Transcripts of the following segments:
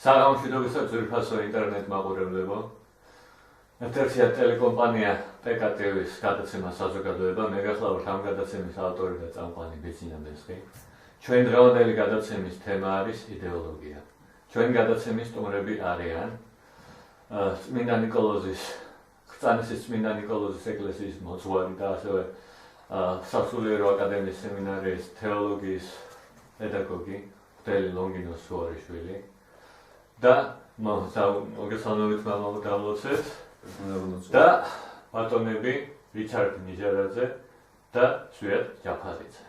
საგამშვიდობისა ძვირფასო ინტერნეტ მაყურებლებო. ერთ-ერთია ტელეკომპანია PKTV-ის გადაცემა საზოგადოება. მე გახლავართ ამ გადაცემის ავტორი და წამყვანი ბეძინა მესხი. ჩვენ დღევანდელი გადაცემის თემა არის იდეოლოგია. ჩვენ გადაცემის სტუმრები არიან წმინდა ნიკოლოზის ქრწანისის წმინდა ნიკოლოზის ეკლესიის მოძღვარი და ასევე სასულიერო აკადემიის სემინარიის თეოლოგიის პედაგოგი მღვდელი ლონგინო სუარიშვილი და მოგესალმებით მამაო დავლოცეთ და ბატონები რიჩარდ ნიჟარაძე და სვიად ჯაფარიძე.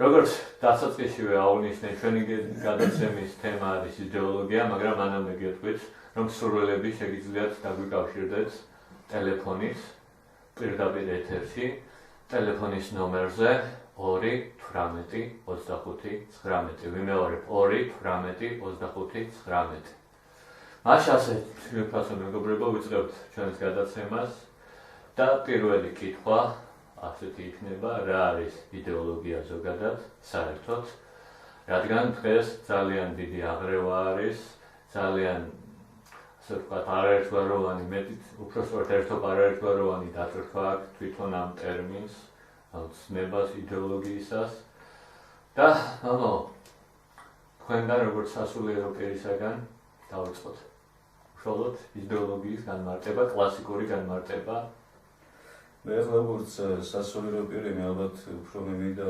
როგორც დასაწყისშივე აღვნიშნე, ჩვენი გადაცემის თემა არის იდეოლოგია, მაგრამ მანამდე გეტყვით, რომ სურვილები შეგიძლიათ დაგვიკავშირდეთ ტელეფონის პირდაპირ ეთერში, ტელეფონის ნომერზე 2-18-25-19. ვიმეორებ 2-18-25-19. მას ასეთ ვიფასო მეგობრებო ვიწყებთ ჩვენს გადაცემას და პირველი კითხვა ასეთი იქნება, რა არის იდეოლოგია ზოგადად, საერთოდ, რადგან დღეს ძალიან დიდი აღრევა არის, ძალიან ასე ვთქვათ, არაერთგვაროვანი, მეტიც უпростоრად ერთობ არაერთგვაროვანი დატვირთვა აქვს თვითონ ამ ტერმინს, ამ ცნებას იდეოლოგიისას და თქვენგან როგორც სასულიერო პირისაგან დავიწყოთ. უშუალოდ იდეოლოგიის განმარტება, კლასიკური განმარტება. მე როგორც სასულიერო პირი მე ალბათ უფრო მემინდა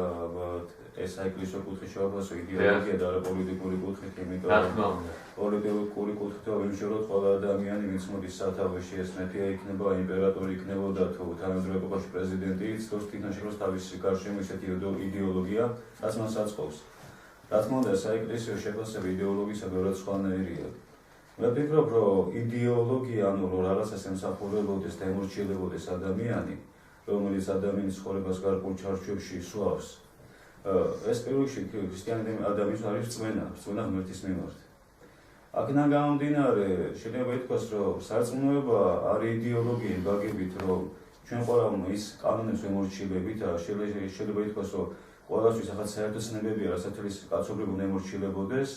ეს საეკლესიო კუთხით შევაფასო იდეოლოგია და არა პოლიტიკური კუთხით, იმიტომ რომ პოლიტიკური კუთხით ვიმშოროთ ყველა ადამიანი ვინც მოდის სათავეში, ეს მეფე იქნება, იმპერატორი იქნებოდა თუ თანამედროვე ეპოქაში პრეზიდენტი, თავს თვითონ შექმნას თავისი გარშემო ისეთი იდეოლოგია, რაც მას აწყობს. რა თქმა უნდა, საეკლესიო შეფასება იდეოლოგიისა ბევრად სხვანაირია. მე ვფიქრობ, რომ იდეოლოგია, რომ რაღაცას ემსახურებოდეს და ემორჩილებოდეს ადამიანი, რომელიც ადამიანის ცხოვრებას გარკვეულ ჩარჩოებში სვავს, ეს პირველ რიგში ქრისტიანი ადამიანის არის რწმენა ღმერთის მიმართ. აქედან გამომდინარე, შეიძლება ითქვას, რომ სარწმუნოება არის იდეოლოგია გაგებით, რომ ჩვენ ყველამ ის კანონებს ვემორჩილებით და შეიძლება ითქვას, რომ ყველასთვის ახაც საერთო ცნებებია, რასაც კაცობრიობა უნდა ემორჩილებოდეს.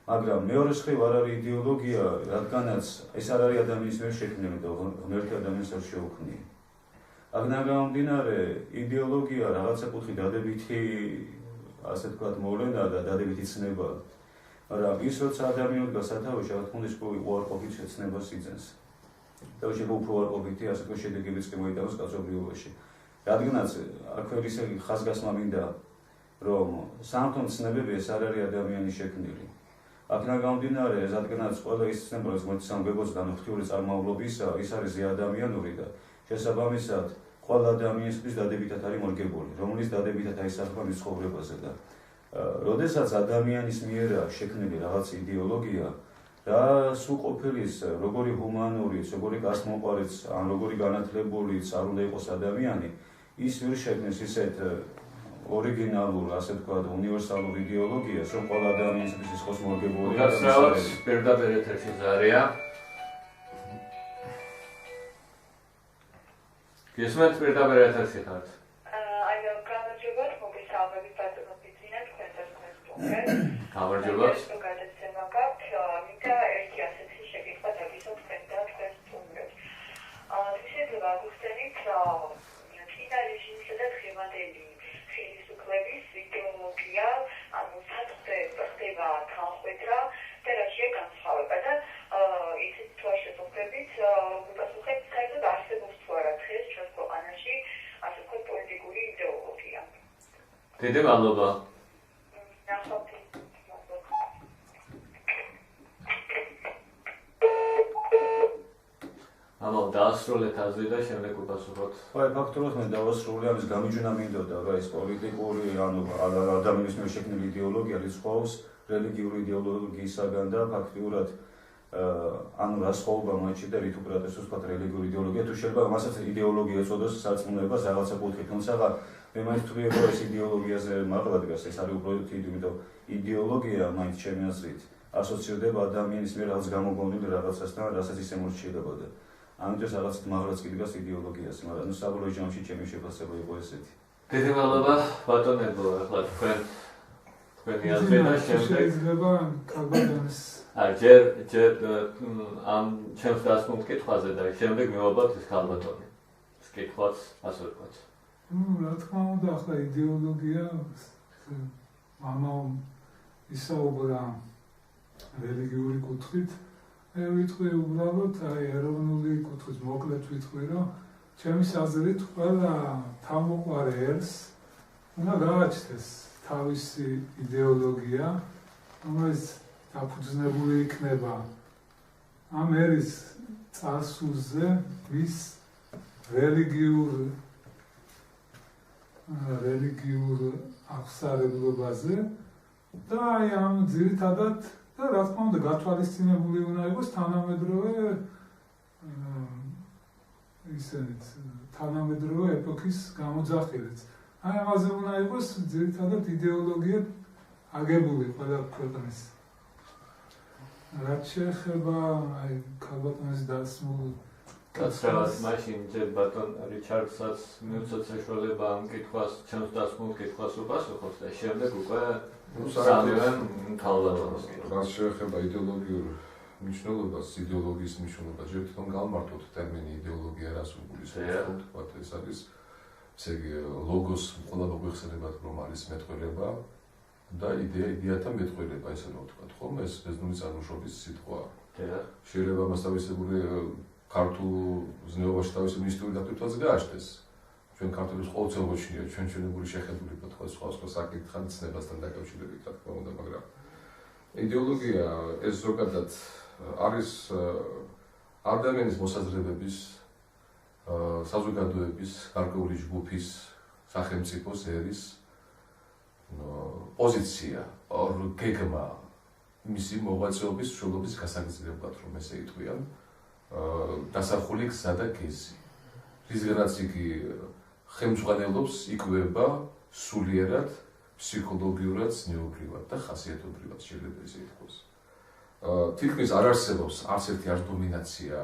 მაგრამ მეორე მხრივ არ არის იდეოლოგია, რადგანაც ეს არ არის ადამიანის მიერ შექმნილი და ღმერთი ადამიანს არ შეუქმნია. აქედან გამომდინარე, იდეოლოგია რაღაცა კუთხით დადებითი, ასე ვთქვათ, მოვლენა და დადებითი ცნება. მაგრამ ის როცა ადამიანი დგას სათავეში, რა თქმა უნდა, უარყოფით ცნებას იძენს. და შეიძლება უფრო უარყოფითი, ასე ვთქვათ, შედეგებიც კი მოიტანოს კაცობრიობაში. რადგანაც აქვე ისე ხაზგასმა მინდა, რომ სამთო ცნებები ეს არ არის ადამიანის შექმნილი. აქედან გამომდინარე, რადგანაც ყველა ის ცნება, რომელიც მოიცავს განუხრთული წარმავლობისა, ის არის ზეადამიანური და შესაბამისად ყველა ადამიანისთვის დადებითად არის მორგებული, რომელიც დადებითად აისახება მის ცხოვრებაზე და როდესაც ადამიანის მიერა შექმნილი რაღაც იდეოლოგია და სულ ყოფილის, როგორი ჰუმანურიც, როგორი კაცმოყვარეც, ან როგორი განათლებულიც არ უნდა იყოს ადამიანი, ის ვერ შექმნის ისეთ ორიგინალურ, ასე ვთქვათ, უნივერსალურ იდეოლოგიას, რომ ყველა ადამიანისთვის იყოს მორგებული. გასწავლოთ პირდაპირ ეთერში ზარია. გესმენთ პირდაპირ ეთერში ხართ? გამარჯობათ, მოგესალმებით ბატონო ბიძინა, თქვენთან ვსწავლეთ. გამარჯობათ. გადაცემა გაქვთ, მინდა ერთი ასეთი შეკითხვა დაგისვათ თქვენთან ვსწავლეთ. შეიძლება გახსენით წინა რეჟიმისა და დღევანდელი ხელისუფლების იდეოლოგია, ანუ ხდება თანხმობა და რაშია განსხვავება და ისეთ თუ შეფასებით ვიპასუხეთ საერთოდ არსებობს თუ არა დღეს ჩვენს ქვეყანაში ასე ვთქვათ პოლიტიკური იდეოლოგია. დიდი მადლობა. ნახავთ. დაასრულეთ აზრი და შემდეგ ვიპასუხოთ. ფაქტობრივად მე დავასრულე ამის გამიჯვნა მინდოდა, რა ეს პოლიტიკური, ანუ ადამიანის მიერ შექმნილი იდეოლოგია რიცხვავს რელიგიური იდეოლოგიისაგან და ფაქტიურად ანუ რა სხვაობა მაჩი და რით უპირატესობს ვთქვათ რელიგიური იდეოლოგია, თუ შეიძლება მასაც იდეოლოგია ეწოდოს სარწმუნოებას რაღაცა კუთხით, თუმცა მე მაინც ვთვლი, რომ ეს იდეოლოგიაზე მაღლა დგას, ეს არის უბრალოდ იმიტომ იდეოლოგია მაინც ჩემი აზრით ასოცირდება ადამიანის მიერ რაღაც გამოგონილ რაღაცასთან, რასაც ის ემორჩილებოდა. ამიტომ რაღაცით მაღლაც კი დგას იდეოლოგიაზე, მაგრამ საბოლოო ჯამში ჩემი შეფასება იყო ესეთი. დიდი მადლობა ბატონებო, ახლა თქვენი აზრი და შემდეგ შეიძლება კარგად ჯერ ამ ჩემს დასმულ კითხვაზე და შემდეგ მივაბათ ეს ქალბატონი. ეს კითხვაც ასე ვთქვათ. რა თქმა უნდა, ახლა იდეოლოგია მამამ ისაუბრა რელიგიური კუთხით. მე ვიტყვი უბრალოდ ეროვნული კუთხით მოკლედ ვიტყვი, რომ ჩემის აზრით ყველა თავმოყარე ერს უნდა გააჩნდეს თავისი იდეოლოგია, რომელიც დაფუძნებული იქნება ამ ერის წარსულზე, მის რელიგიურ აღსარებლობაზე და ამ ძირითადად და რა თქმა უნდა გათვალისწინებული უნდა იყოს თანამედროვე ეპოქის გამოძახილიც. ამაზე უნდა იყოს ძირითადად იდეოლოგია აგებული ყველა ქვეყნის. რაც შეეხება ქალბატონის დასმულ კაცრავად მაშინ ჯერ ბატონ რიჩარდსაც მიუწევს საშუალება ამ კითხვას, ჩემს დასმულ კითხვას უპასუხოს და შემდეგ უკვე სამივე ქალბატონს. რაც შეეხება იდეოლოგიურ მნიშვნელობას, იდეოლოგიის მნიშვნელობას, ჯერ თვითონ გავმართოთ ტერმინი იდეოლოგია, რას უგულისხმობს, თქვათ ეს არის ესე იგი ლოგოს ყველა მოგვიხსენებათ, რომ არის მეტყველება და იდეათა მეტყველება, ესე რომ ვთქვათ, ხომ? ეს ბერძნული წარმოშობის სიტყვაა. შეიძლება მას თავისებური ქართულ ზნეობაში თავისი მისტიური დატვირთვაც გააჩნდეს. ჩვენ ქართულებს ყოველთვის გვაჩნია ჩვენჩვენებული შეხედულება, თქვა სხვა საკითხთან ცნებასთან დაკავშირებით, რა თქმა უნდა, მაგრამ იდეოლოგია ეს ზოგადად არის ადამიანის მოსაზრებების, საზოგადოების, გარკვეული ჯგუფის, სახელმწიფოს ერის პოზიცია, გეგმა, მისი მოღვაწეობის მშობლობის გასაგრძელებლად, რომ ესე იტყვიან, დასახული გზა და გეზი. რისგანაც იგი ხელმძღვანელობს, იკვება სულიერად, ფსიქოლოგიურად, ზნეობრივად და ხასიათობრივად შეიძლება ესე ითქვას. თითქმის არ არსებობს არც ერთი არც დომინაცია,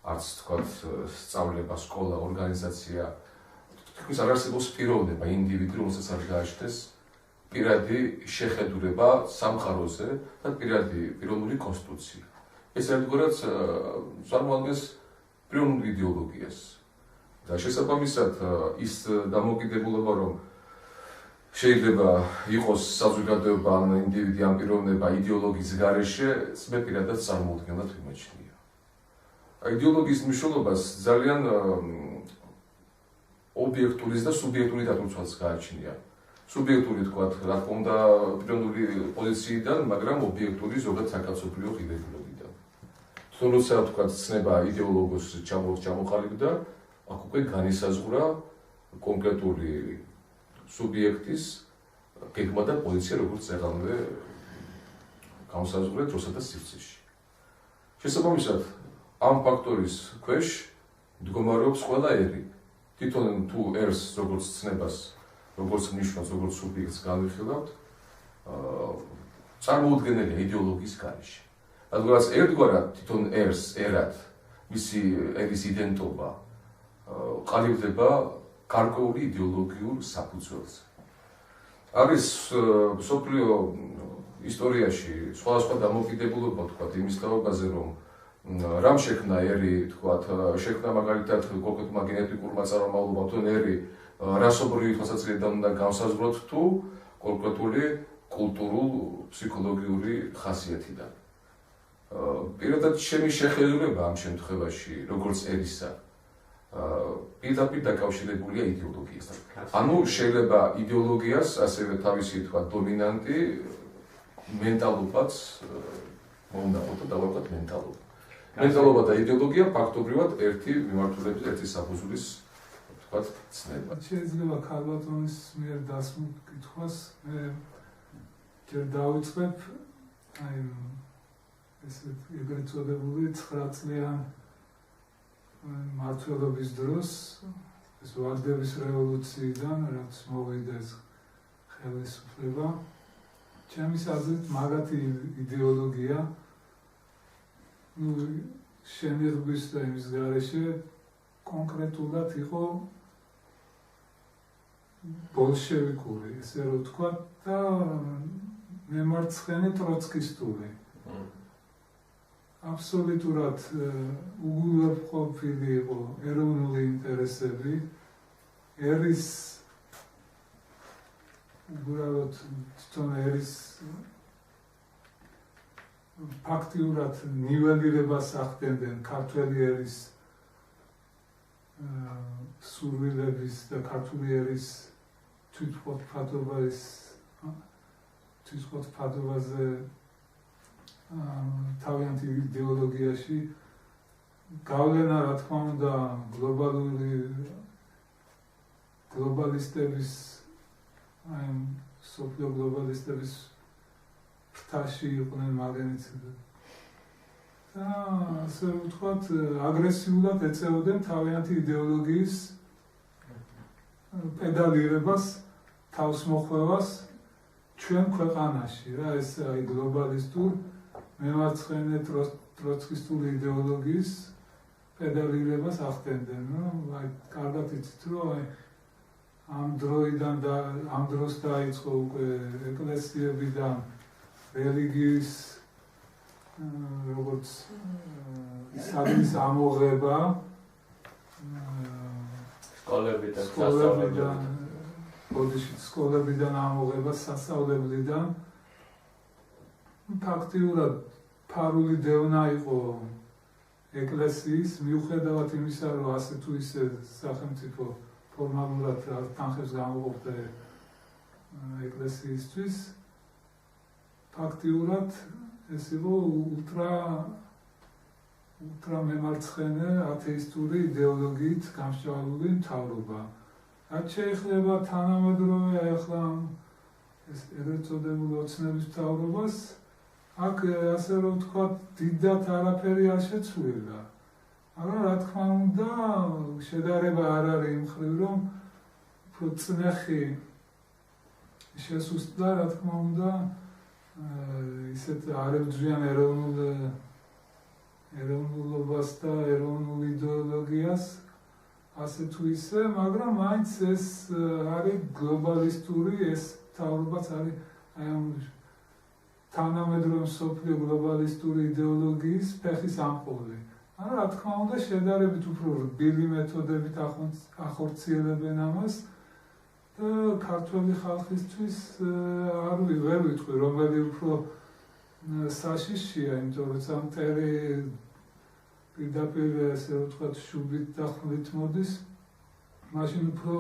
არც თქვათ სწავლება, სკოლა, ორგანიზაცია, თითქმის არ არსებობს პიროვნება, ინდივიდი, რომელსაც არ გააჩნდეს პირადი შეხედულება სამყაროზე და პიროვნული კონსტიტუცია. ეს ერთგვარად წარმოადგენს პიროვნულ იდეოლოგიას. და შესაბამისად ის დამოკიდებულება, რომ შეიძლება იყოს საზოგადოება ან ინდივიდი ან პიროვნება იდეოლოგიის გარეშე, მე პირადად წარმოუდგენლად ვიმაჩნია. იდეოლოგიის მნიშვნელობას ძალიან ობიექტურის და სუბიექტური დატვირთვაც გააჩნია. სუბიექტური თქვათ, რა თქმა უნდა, პიროვნული პოზიციიდან, მაგრამ ობიექტური ზოგადად საკაცობრიო ღირებულებიდან. თუნდაც როცა თქვათ, ცნება იდეოლოგოს ჩამოყალიბდა, აქ უკვე განისაზღვრა კონკრეტული სუბიექტის გეგმა და პოზიცია, როგორც წეგანვე განსაზღვრა დროსა და სივრცეში. შესაბამისად, ამ ფაქტორის ქვეშ მდგომარეობს ყველა ერი. თვითონ თუ ერს როგორც ცნებას, როგორც ნიშნავს, როგორც სუბიექტს განვიხილავთ, წარმოუდგენელია იდეოლოგიის გარეშე. რადგანაც ერთგვარად თვითონ ერს, ერად, მისი ერის იდენტობა ყალიბდება გარკვეული იდეოლოგიურ საფუძველზე. არის მსოფლიო ისტორიაში სხვადასხვა დამოკიდებულება, თქვათ, იმის თაობაზე, რომ რამ შექმნა ერი, თქვათ, შექმნა მაგალითად კონკრეტულმა გენეტიკურმა წარმომავლობამ, თუ ერი რასობრივი თვალსაზრისით უნდა განსაზღვროთ თუ კონკრეტული კულტურულ-ფსიქოლოგიური ხასიათიდან. პირადად ჩემი შეხედულება ამ შემთხვევაში, როგორც ერისა, პირდაპირ დაკავშირებულია იდეოლოგიასთან. ანუ შეიძლება იდეოლოგიას ასევე თავისი თქვა დომინანტი მენტალობაც მომნახოთ და დავარქვათ მენტალობა. მენტალობა და იდეოლოგია ფაქტობრივად ერთი მიმართულების, ერთი საფუძვლის თქვა ცნება. შეიძლება ქალბატონის მიერ დასმულ კითხვას მე ჯერ დავიწყებ ესეთ ეგრეთ წოდებული 9 წლიან მმართველობის დროს, ეს ვარდების რევოლუციიდან, რაც მოვიდა ეს ხელისუფლება, ჩემის აზრით მაგათი იდეოლოგია, შენიღბვის და იმის გარეშე კონკრეტულად იყო ბოლშევიკური, ესე რომ ვთქვა და მემარცხენე ტროცკისტული. აბსოლუტურად უგულებყოფილი იყო ეროვნული ინტერესები, ერის უბრალოდ თვითონ ერის ფაქტიურად ნიველირებას ახდენდნენ ქართველი ერის სურვილების და ქართული ერის თვითმყოფადობაზე თავიანთი იდეოლოგიაში გავლენა, რა თქმა უნდა, გლობალისტების სოფლიო გლობალისტების ფრთაში იყვნენ მაგენიც და ასე ვთქვათ, აგრესიულად ეწეოდნენ თავიანთი იდეოლოგიის პედალირებას, თავსმოხვევას ჩვენ ქვეყანაში რა, ეს აი გლობალისტურ მემარცხენე ტროცკისტული იდეოლოგიის პედალირებას ახდენდნენ. აი კარგად იცით, რომ აი ამ დროს დაიწყო უკვე ეკლესიებიდან რელიგიის როგორც საქმის ამოღება, სკოლებიდან ამოღება, სასწავლებლიდან ფაქტიურად ფარული დევნა იყო ეკლესიის, მიუხედავად იმისა, რომ ასე თუ ისე სახელმწიფო ფორმალურად თანხებს გამოყოფდა ეკლესიისთვის, ფაქტიურად ეს იყო ულტრა მემარცხენე ათეისტური იდეოლოგიით გამსჭვალული მთავრობა. რაც შეეხება თანამედროვე ახლა ეს ეგრეთ წოდებული ოცნების მთავრობას, აქ ასე რომ ვთქვათ, დიდად არაფერი არ შეცვლილა. მაგრამ რა თქმა უნდა, შედარება არ არის იმ მხრივ, რომ უფრო წნეხი შესუსტდა, რა თქმა უნდა, ისეთ არებძვიან ეროვნულობას და ეროვნულ იდეოლოგიას, ასე თუ ისე, მაგრამ მაინც ეს არის გლობალისტური, ეს მთავრობაც არის აი ამ თანამედროვე მსოფლიო გლობალისტური იდეოლოგიის ფეხის ამყოლი. არა, რა თქმა უნდა, შედარებით უფრო რბილი მეთოდებით ახორციელებენ ამას და ქართველი ხალხისთვის ვერ ვიტყვი, რომელი უფრო საშიშია, იმიტომ რომ სამტერი პირდაპირ ესე ვთქვათ შუბით და ხმლით მოდის, მაშინ უფრო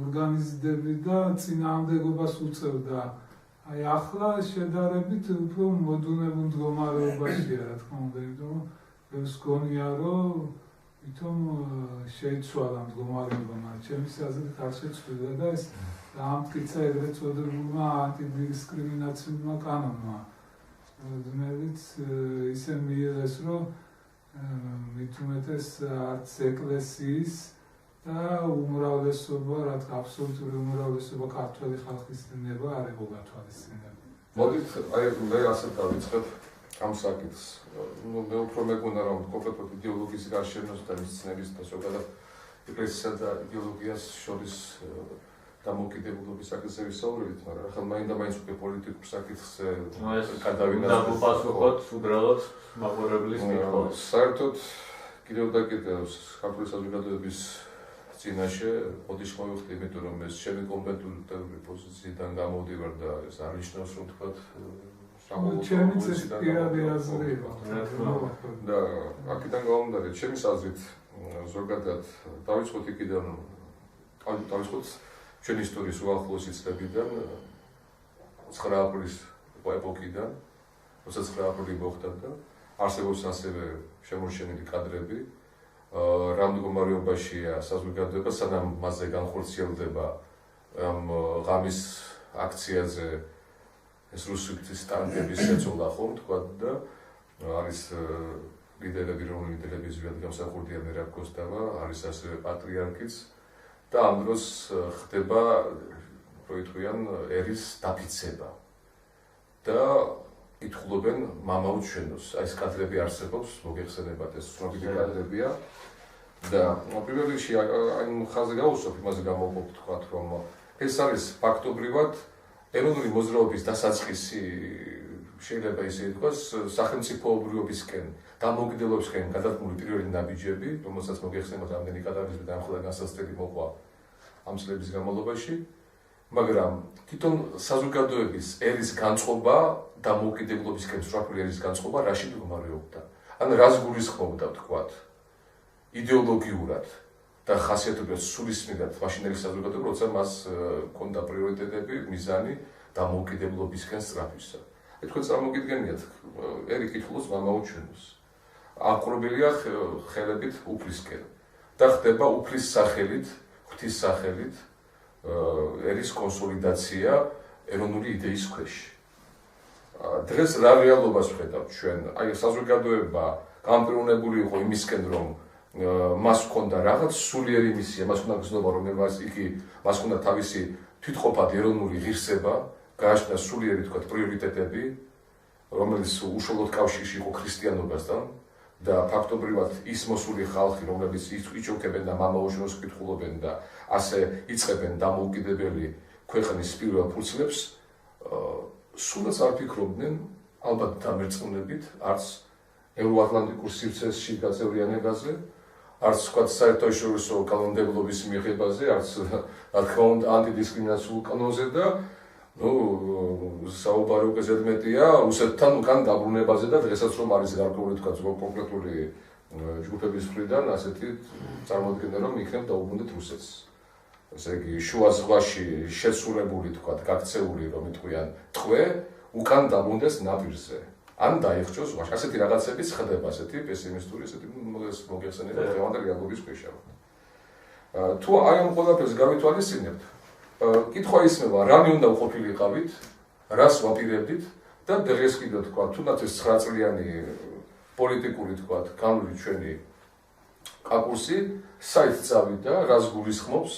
ორგანიზდები და წინააღმდეგობას უწევდა. აი ახლა შედარებით უფრო მოდუნებულ მდგომარეობაშია, რა თქმა უნდა, იმიტომ რომ ბევრს გონია, რომ ვითომ შეიცვალა მდგომარეობა, მაგრამ ჩემის აზრით არ შეცვლილა და ეს დაამტკიცა ეგრეთ წოდებულმა ანტიდისკრიმინაციულმა კანონმა, რომელიც ისე მიიღეს, რომ მით უმეტეს არც ეკლესიის და უმრავლესობა, რაც აბსოლუტური უმრავლესობა ქართველი ხალხის ნება არ იყო გათვალისწინებული. მოდით, აი მე ასე დავიწყებ ამ საკითხს. მე უფრო მეგონა რომ კონკრეტულად იდეოლოგიის გარშემოს და მის ცნების და ზოგადად ეკლესიასა და იდეოლოგიას შორის დამოკიდებულობის საკითხზე ვისაუბრეთ, მაგრამ ახლა მაინც უკვე პოლიტიკურ საკითხზე გადავინახოთ. დაპასუხოთ უბრალოდ მაყურებლის კითხვას. საერთოდ კიდევ და კიდევ ქართული საზოგადოების წინაშე ოდიშ მოვიხდი, იმიტომ რომ ეს ჩემი კომპეტენტური პოზიციიდან გამოვდივარ და ეს არ ნიშნავს, რომ თქვათ ჩემიც ეს პირადი აზრია. და აქედან გამომდინარე, ჩემის აზრით ზოგადად დავიწყოთ იქიდან, დავიწყოთ ჩვენი ისტორიის უახლოესი წლებიდან, 9 აპრილის ეპოქიდან, როცა 9 აპრილი მოხდა და არსებობს ასევე შემორჩენილი კადრები, რა მდგომარეობაშია საზოგადოება, სანამ მასზე განხორციელდება ამ ღამის აქციაზე ეს რუსეთის ტანკების შეცვლა ხომ თქვა და არის ლიდერები, რომელი ლიდერების ვიად გამსახურდია მერაბ კოსტავა, არის ასევე პატრიარქიც და ამ დროს ხდება პროიტყვიან ერის დაფიცება და ითხოვენ მამაო ჩვენოს. აი ეს კადრები არსებობს, მოგეხსენებათ, ეს ცნობილი კადრებია და პირველ რიგში აი ხაზი გავუსვამ, იმაზე გამოვყოფ თქვათ, რომ ეს არის ფაქტობრივად ეროვნული მოძრაობის დასაწყისი შეიძლება ისე ითქვას, სახელმწიფოებრიობისკენ, დამოუკიდებლობისკენ გადადგმული პირველი ნაბიჯები, რომელსაც მოგეხსენებათ რამდენი კატაკლიზმი და ახლდა განსაცდელი მოყვა ამ წლების განმავლობაში, მაგრამ თვითონ საზოგადოების ერის განწყობა, დამოუკიდებლობისკენ სწრაფული ერის განწყობა რაში მდგომარეობდა? ან რას გულისხმობდა, ვთქვათ, იდეოლოგიურად და ხასიათობრივად სულისმირად მაშინდელი საზოგადოება, როცა მას ჰქონდა პრიორიტეტები, მიზანი დამოუკიდებლობისკენ სწრაფისა. თქვენ წარმოგიდგენიათ, ერი კითხულობს მამაუჩვენოს. აღყრობილია ხელებით უფლისკენ და ხდება უფლის სახელით, ღვთის სახელით ერის კონსოლიდაცია ეროვნული იდეის ქვეშ. დღეს რა რეალობას ვხედავთ ჩვენ? აი საზოგადოება გამპირუნებული იყო იმისკენ, რომ მას ჰქონდა რაღაც სულიერი მისია, მას ჰქონდა გზნობა, რომელმაც იგი მას ჰქონდა თავისი თვითყოფადი ეროვნული ღირსება, გააჩნდა სულიერი თქვათ პრიორიტეტები, რომელიც უშუალოდ კავშირში იყო ქრისტიანობასთან და ფაქტობრივად ის მოსული ხალხი, რომლებიც იჩოქებენ და მამაუჩვენოს კითხულობენ და ასე იწყებენ დამოუკიდებელი ქვეყნის პირველ ფურცლებს, სულაც არ ფიქრობდნენ ალბათ დამერწმუნებით არც ევროატლანტიკურ სივრცეში გაწევრიანებაზე, არც თქვათ საერთაშორისო კანონმდებლობის მიღებაზე, არც რა თქმა უნდა ანტიდისკრიმინაციულ კანონზე და საუბარი უკვე ზედმეტია რუსეთთან უკან დაბრუნებაზე და დღესაც რომ არის გარკვეული თქვათ კონკრეტული ჯგუფების მხრიდან ასეთი წარმოადგენა რომ იქნებ დაუბრუნდეთ რუსეთს. ესე იგი შუა ზღვაში შეცურებული თქვათ გაქცეული რომ იტყვიან ტყვე უკან დაბრუნდეს ნაპირზე. ან დაიხჭოს ზღვაში. ასეთი რაღაცებიც ხდება, ასეთი პესიმისტური, ასეთი მოგეხსენება დღევანდელი რეალობის ქვეშ. თუ აი ამ ყველაფერს გავითვალისწინებთ, კითხვა ისმევა, რამე უნდა უყოფილიყავით, რას ვაპირებდით და დღეს კიდევ თქვა, თუნდაც ეს 9 წლიანი პოლიტიკური თქვა, განული ჩვენი კაკურსი, საით წავიდა, რას გულისხმობს,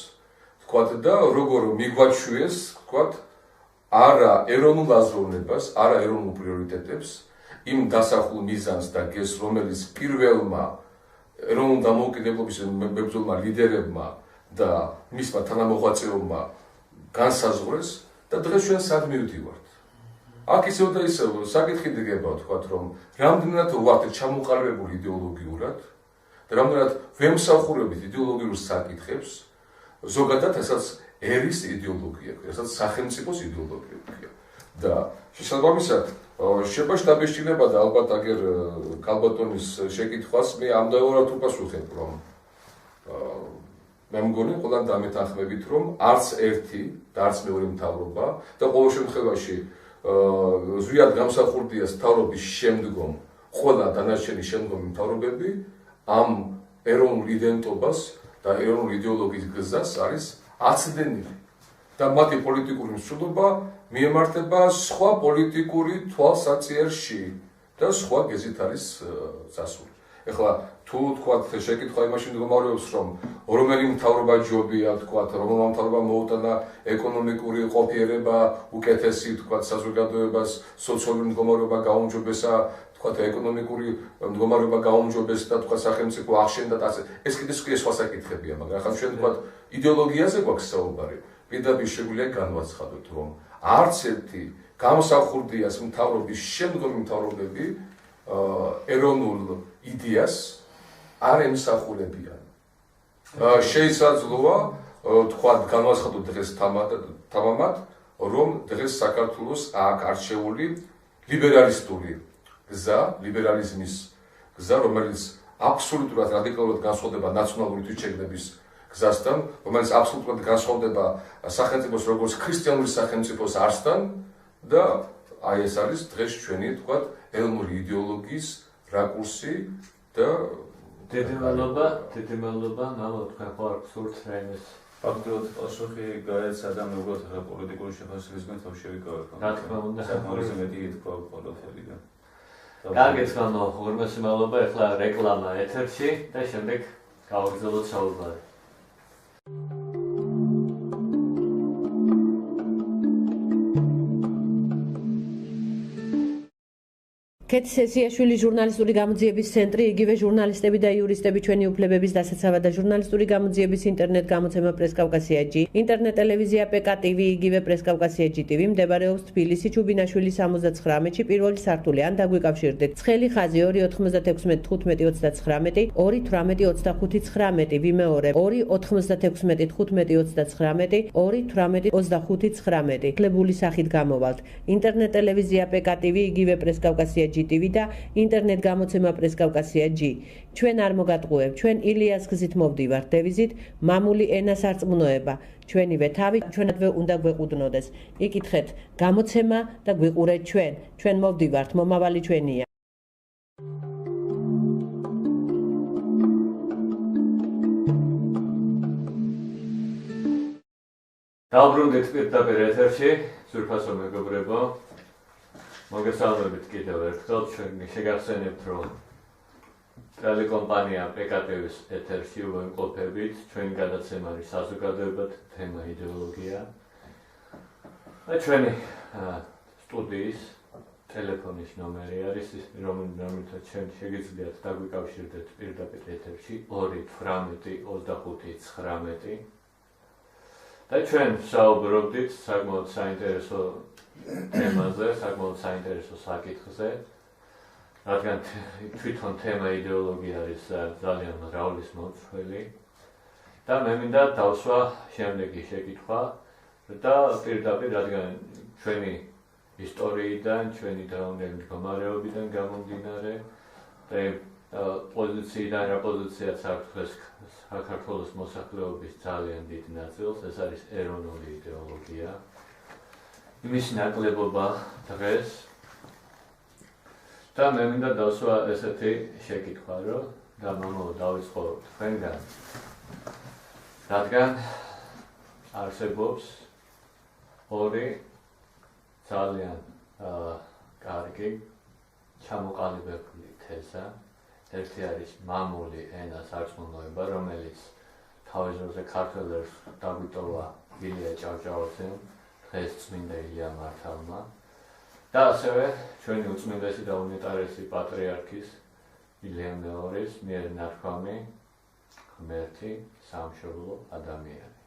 თქვა და როგორ მიგვაჩვიეს, თქვა, არა ეროვნულ აზროვნებას, არა ეროვნულ პრიორიტეტებს, იმ დასახულ მიზანს და გეს, რომელიც პირველმა ეროვნულ დამოუკიდებლობის მებრძოლმა ლიდერებმა და მისმა თანამოღვაწეებმა განსაზღვრეს და დღეს ჩვენ სად მივდივართ. აქ ისევ და ისევ საკითხი დგება, ვთქვათ, რომ რამდენად ვართ ჩამოყალიბებული იდეოლოგიურად და რამდენად ვემსახურებით იდეოლოგიურ საკითხებს, ზოგადად ესაც ერის იდეოლოგია, ესაც სახელმწიფოს იდეოლოგია. და შესაბამისად შეება შტაბეშჩინება და ალბათ აგერ კალბატონის შეკითხვას მე ამდენად უპასუხებ, რომ მე მგონი ყველამ დამეთანხმებით, რომ არც ერთი და არც მეორე მთავრობა და ყოველ შემთხვევაში ზვიად გამსახურდია მთავრობის შემდგომ ყველა დანარჩენი შემდგომი მთავრობები ამ ეროვნულ იდენტობას და ეროვნულ იდეოლოგიის გზას არის აცდენილი და მათი პოლიტიკური მსვლელობა მიემართება სხვა პოლიტიკური თვალსაწიერში და სხვა გეზით არის წასული. ეხლა თუ თქვათ შეკითხვა იმაში მდგომარეობს, რომ რომელი მთავრობა ჯობია, თქვათ, რომელმა მთავრობამ მოუტანა ეკონომიკური ყოფიერება უკეთესი, თქვათ, საზოგადოებას, სოციალური მდგომარეობა გაუმჯობესა, თქვათ, ეკონომიკური მდგომარეობა გაუმჯობესა და თქვათ, სახელმწიფო აღშენდა და ასე. ეს კიდევ სხვა საკითხებია, მაგრამ ახლა ჩვენ თქვათ, იდეოლოგიაზე გვაქვს საუბარი. პირდაპირ შეგვიძლია განვაცხადოთ, რომ არც ერთი გამსახურდიას მთავრობის შემდგომი მთავრობები ეროვნულ იდეას არ ემსახურებიან. შეიძლება თქვა განვაცხადოთ დღეს თამამად, რომ დღეს საქართველოს აქვს არჩეული ლიბერალისტური გზა, ლიბერალიზმის გზა, რომელიც აბსოლუტურად რადიკალურად განსხვავდება ნაციონალური თვითშეგნების გზასთან, რომელიც აბსოლუტურად განსხვავდება სახელმწიფოს როგორც ქრისტიანული სახელმწიფოს არსთან და აი ეს არის დღეს ჩვენი თქვა ეროვნული იდეოლოგიის რაკურსი და დედემალობა, ნალა თქვენ ხარ სურთ რაიმეს ფაქტობრივად პასუხი გაეცა და მე უბრალოდ ახლა პოლიტიკური შეფასებისგან თავ შევიკავებ. რა თქმა უნდა, საკმაოდ მეტი თქვა ყველაფერი და კარგით ხანო, ღრმესი მადლობა, ახლა რეკლამა ეთერში და შემდეგ გავაგრძელოთ საუბარი. კეთი სესიაშვილი ჟურნალისტური გამოძიების ცენტრი, იგივე ჟურნალისტები და იურისტები ჩვენი უფლებების დასაცავად და ჟურნალისტური გამოძიების ინტერნეტ გამოცემა პრესკავკასია-ჯი, ინტერნეტ ტელევიზია PK-TV, იგივე პრესკავკასია-ჯი TV მდებარეობს თბილისი ჩუბინაშვილი 79-ში პირველი სართული. ან დაგვიკავშირდეთ. ცხელი ხაზი 2961529 2182519 ვიმეორებ 2961529 2182519 კლებული სახით გამოვალთ. ინტერნეტ ტელევიზია PK-TV, იგივე პრესკავკასია GTV და ინტერნეტ გამოცემა პრესკავკასია-ჯი. ჩვენ არ მოგატყუებთ, ჩვენ ილიას გზით მოვდივართ დევიზით მამული ენას არწმუნოება. ჩვენივე თავი ჩვენადვე უნდა გვეყუდნოდეს. იკითხეთ გამოცემა და გვიყურეთ ჩვენ. ჩვენ მოვდივართ, მომავალი ჩვენია. დავბრუნდით პირდაპირ ეთერში, ძვირფასო მეგობრებო. მოგესალმებით კიდევ ერთხელ, ჩვენ შეგახსენებთ, რომ ტელეკომპანია PK-TV-ს ეთერში ვიმყოფებით, ჩვენი გადაცემა არის საზოგადოებად, თემა იდეოლოგია. და ჩვენი სტუდიის ტელეფონის ნომერი არის ის, რომელთაც ჩვენ შეგიძლიათ დაგვიკავშირდეთ პირდაპირ ეთერში 218-25-19. და ჩვენ საუბრობდით საკმაოდ საინტერესო თემაზე, საკმაოდ საინტერესო საკითხზე, რადგან თვითონ თემა იდეოლოგია არის ძალიან მრავლის მომცველი და მე მინდა დავსვა შემდეგი შეკითხვა და პირდაპირ, რადგან ჩვენი ისტორიიდან, ჩვენი დღევანდელი მდგომარეობიდან გამომდინარე და პოზიციიდან რა პოზიციაც აქვს დღეს საქართველოს მოსახლეობის ძალიან დიდ ნაწილს, ეს არის ეროვნული იდეოლოგია. იმის ნაკლებობა დღეს და მე მინდა დავსვა ესეთი შეკითხვა, რომ და მამო დავიწყო თქვენგან, რადგან არსებობს ორი ძალიან კარგი ჩამოყალიბებული თეზა. ერთი არის მამული ენას არწმუნოება, რომელიც თავის დროზე ქართველებს დაგვიტოვა ილია ჭავჭავაძემ, დღეს წმინდა ილია მართალმა და ასევე ჩვენი უწმინდესი და უნეტარესი პატრიარქის ილია მეორის მიერ ნათქვამი ღმერთი სამშობლო ადამიანი.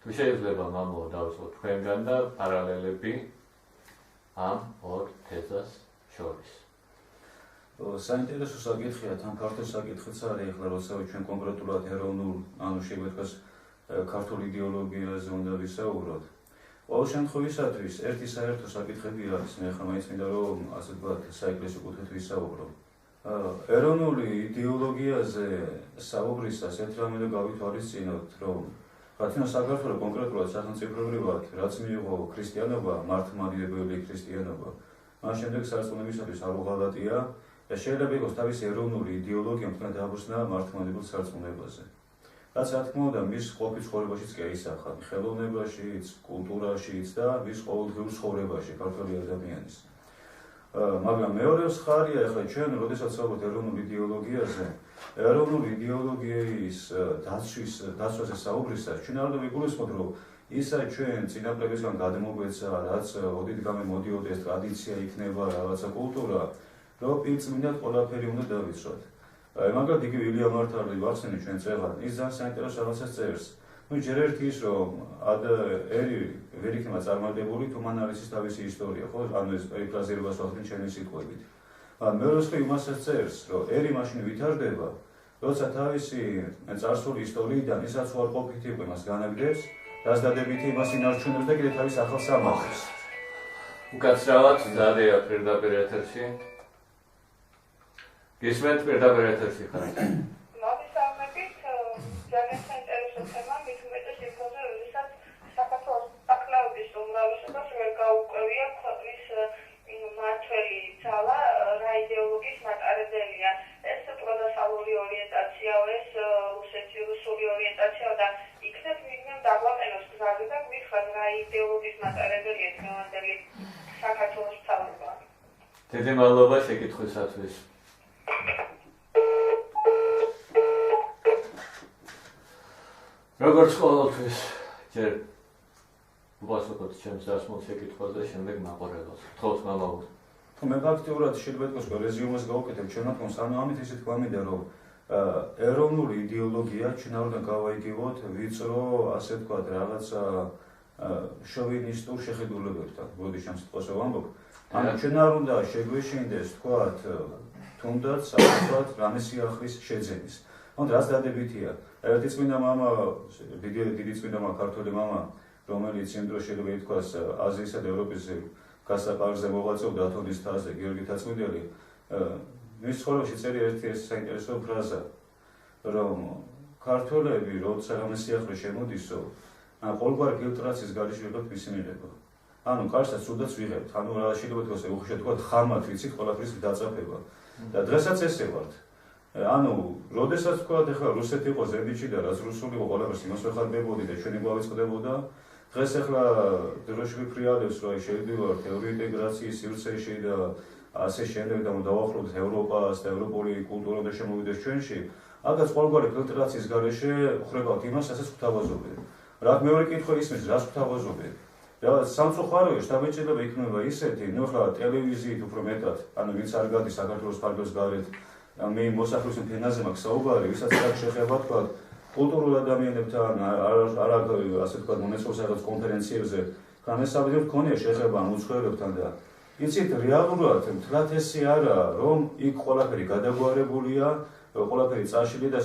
თუ შეიძლება მამო დავიწყო თქვენგან და პარალელები ამ ორ თეზას შორის. საინტერესო საკითხია, თან ქართულ საკითხიც არის, ახლა როცა ჩვენ კონკრეტულად ეროვნულ, ანუ შეგვეთქვას ქართულ იდეოლოგიაზე უნდა ვისაუბროთ. ყოველ შემთხვევისათვის ერთი საერთო საკითხები არის, მე ახლა მაინც მინდა რომ ასე ვთქვათ საეკლესიო კუთხით ვისაუბრო. ეროვნული იდეოლოგიაზე საუბრისას ერთ რამე გავითვალისწინოთ, რომ რადგან საქართველოს კონკრეტულად სახელმწიფოებრივად რაც მიიღო ქრისტიანობა, მართლმადიდებელი ქრისტიანობა, მას შემდეგ სარწმუნოებისათვის არ უღალატია და შეიძლება იყოს თავისი ეროვნული იდეოლოგია მთლიანად დააბრძნა მართლმადიდებელ სარწმუნოებაზე. რაც რა თქმა უნდა მის ყოფის ცხოვრებაშიც კი აისახა, ხელოვნებაშიც, კულტურაშიც და მის ყოველდღიურ ცხოვრებაში ქართველი ადამიანის. მაგრამ მეორე მხარია, ახლა ჩვენ როდესაც ვსაუბრობთ ეროვნულ იდეოლოგიაზე, ეროვნული იდეოლოგიის დაცვაზე საუბრისას, ჩვენ არ უნდა ვიგულისხმოთ, რომ ისა ჩვენ წინაპრებისგან გადმოგვეცა, რაც ოდითგანვე მოდიოდეს, ტრადიცია იქნება, რაღაცა კულტურა, რომ პირწმინდად ყველაფერი უნდა დავიცვათ. მაგრამ იგივე ილია მართალი ვახსენე ჩვენ წეღან, ის ძალიან საინტერესო რაღაცას წერს. ჯერ ერთი ის, რომ ერი ვერ იქნება წარმატებული, თუ მან არის ის თავისი ისტორია, ხო? ანუ ეს პერიფრაზირებას ვახდენ ჩვენი სიტყვებით. მეორე მხრივ იმასაც წერს, რომ ერი მაშინ ვითარდება, როცა თავისი წარსული ისტორიიდან ისაც უარ ყოფით იყო იმას განაგდებს, რაც დადებითი იმას ინარჩუნებს და კიდე თავის ახალს ამახავს. უკაცრავად დადია პირდაპირ ეთერში. გისმენთ პირდაპირ ეთერში ხარ? მოგესალმებით, ძალიან საინტერესო თემა, მით უმეტეს იმაზე, როდესაც საქართველოს საკლაობის უმრავლესობას ვერ გაუკვევია ქვეყნის მმართველი ძალა რა იდეოლოგიის მატარებელია. ეს პროდასალური ორიენტაცია, ეს რუსული ორიენტაცია და იქნებ ვინმე დაგვაყენოს გზაზე და გვიხარ რა იდეოლოგიის მატარებელია დღევანდელი საქართველოს მთავრობა. დიდი მადლობა შეკითხვისათვის. როგორც ყოველთვის, ჯერ უპასუხოთ ჩემს დასმულ შეკითხვაზე, შემდეგ მაყურებელს. გთხოვთ მამაო, მე ფაქტიურად შეიძლება ითქვას, რომ რეზიუმეს გავუკეთებ ჩვენ ნათქვამს, ანუ ამით ისე თქვა მინდა, რომ ეროვნული იდეოლოგია ჩვენ არ უნდა გავაიგივოთ ვიწრო, ასე ვთქვათ, რაღაცა შოვინისტურ შეხედულებებთან. მოდი ამ სიტყვას ვამბობ. ანუ ჩვენ არ უნდა შეგვეშინდეს, ვთქვათ, თუნდაც, ასე ვთქვათ, რამე სიახლის შეძენის. ანუ რაც დადებითია. ერთი წმინდა მამა, დიდი წმინდა მამა, ქართველი მამა, რომელიც იმ დროს შეიძლება ითქვას აზიისა და ევროპის გასაყარზე მოღვაწეობდა ათონის თასზე, გიორგი თაცმიდელი, მის ცხოვრებაში წერია ერთი ეს საინტერესო ფრაზა, რომ ქართველები, როცა რამე სიახლე შემოდისო, ყოველგვარი ფილტრაციის გარეშე ვიღებთ მისი მიღება. ანუ კარგსაც სულაც ვიღებთ, ანუ რა შეიძლება ითქვას, უხეშად თქვა, ხამად ვიცით ყველაფრის დაწაფება. და დღესაც ესე ვართ. ანუ, როდესაც თქვა, ეხლა რუსეთი იყო ზენდიჩი და რაც რუსული იყო, ყველაფერს იმას ვეხარდებოდი და ჩვენი გვავი წყდებოდა. დღეს ახლა დროში ვიფრიალებს, რომ შევიდივართ ევროინტეგრაციის სივრცეში და ასე შემდეგ და დავახლოვდეთ ევროპას და ევროპული კულტურა და შემოვიდეს ჩვენში. აქაც ყოველგვარი ფილტრაციის გარეშე ხრებავთ იმას, რასაც გვთავაზობენ. რა მეორე კითხვა ისმის, რას გვთავაზობენ? რაღაც სამწუხაროა, შთაბეჭდილება იქნება ისეთი, ნუ ახლა ტელევიზიით უფრო მეტად, ანუ ვინც არ გადის საქართველოს ფარგლებს გარეთ, მე მოსახლეობის ფენაზე მაქვს საუბარი, ვისაც არ შეხება თქვა კულტურულ ადამიანებთან, არა ასე ვთქვათ, მონაწილეობს რაღაც კონფერენციებზე, განესაბამება მქონია შეხება მუცხვერებთან და იცით, რეალურად მთლად ესე არა, რომ იქ ყველაფერი გადაგვარებულია, ყველაფერი წაშლილი და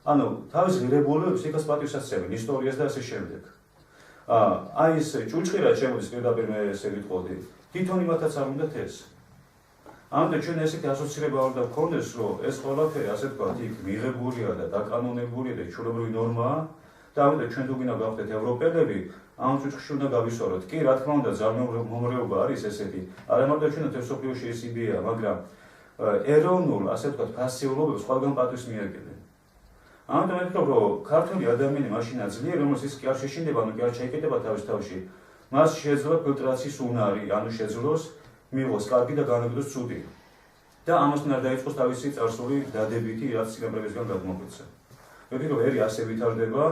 ანუ თავის ღირებულებებს იქაც პატივსაცემენ, ისტორიას და ასე შემდეგ. აი ეს ჭუჭყირად შემოდის პირდაპირ მე ესე ვიტყოდი. თვითონ იმათაც არ უნდათ ეს. ამიტომ ჩვენ ესეთი ასოცირება არ უნდა გქონდეს, რომ ეს ყველაფერი ასე ვთქვათ, იქ მიღებულია და დაკანონებულია და ჩვეულებრივი ნორმაა და ამიტომ ჩვენ თუ გინდა გავხდეთ ევროპელები, ამ ჭუჭყში უნდა გავისვაროთ. კი, რა თქმა უნდა, ძალიან მომრეობა არის ესეთი. არა მარტო ჩვენოთ სოფლიოში ეს იდეაა, მაგრამ ეროვნულ, ასე ვთქვათ, ფასეულობებს ყველგან პატივს მიაგებენ. ამიტომ ვფიქრობ, რომ ქართული ადამიანი მაშინა ძლია, რომელიც ის კი არ შეშინდება, ანუ კი არ ჩაიკეტება თავის თავში. მას შეძლო ფილტრაციის უნარი, ანუ შეძლოს მიიღოს კარგი და განაგრძოს ცუდი. და ამასთან არ დაიწყოს თავისი წარსული დადებითი, რაც სინამდვილესთან გადმოგვეცა. ვფიქრობ, ერი ასე ვითარდება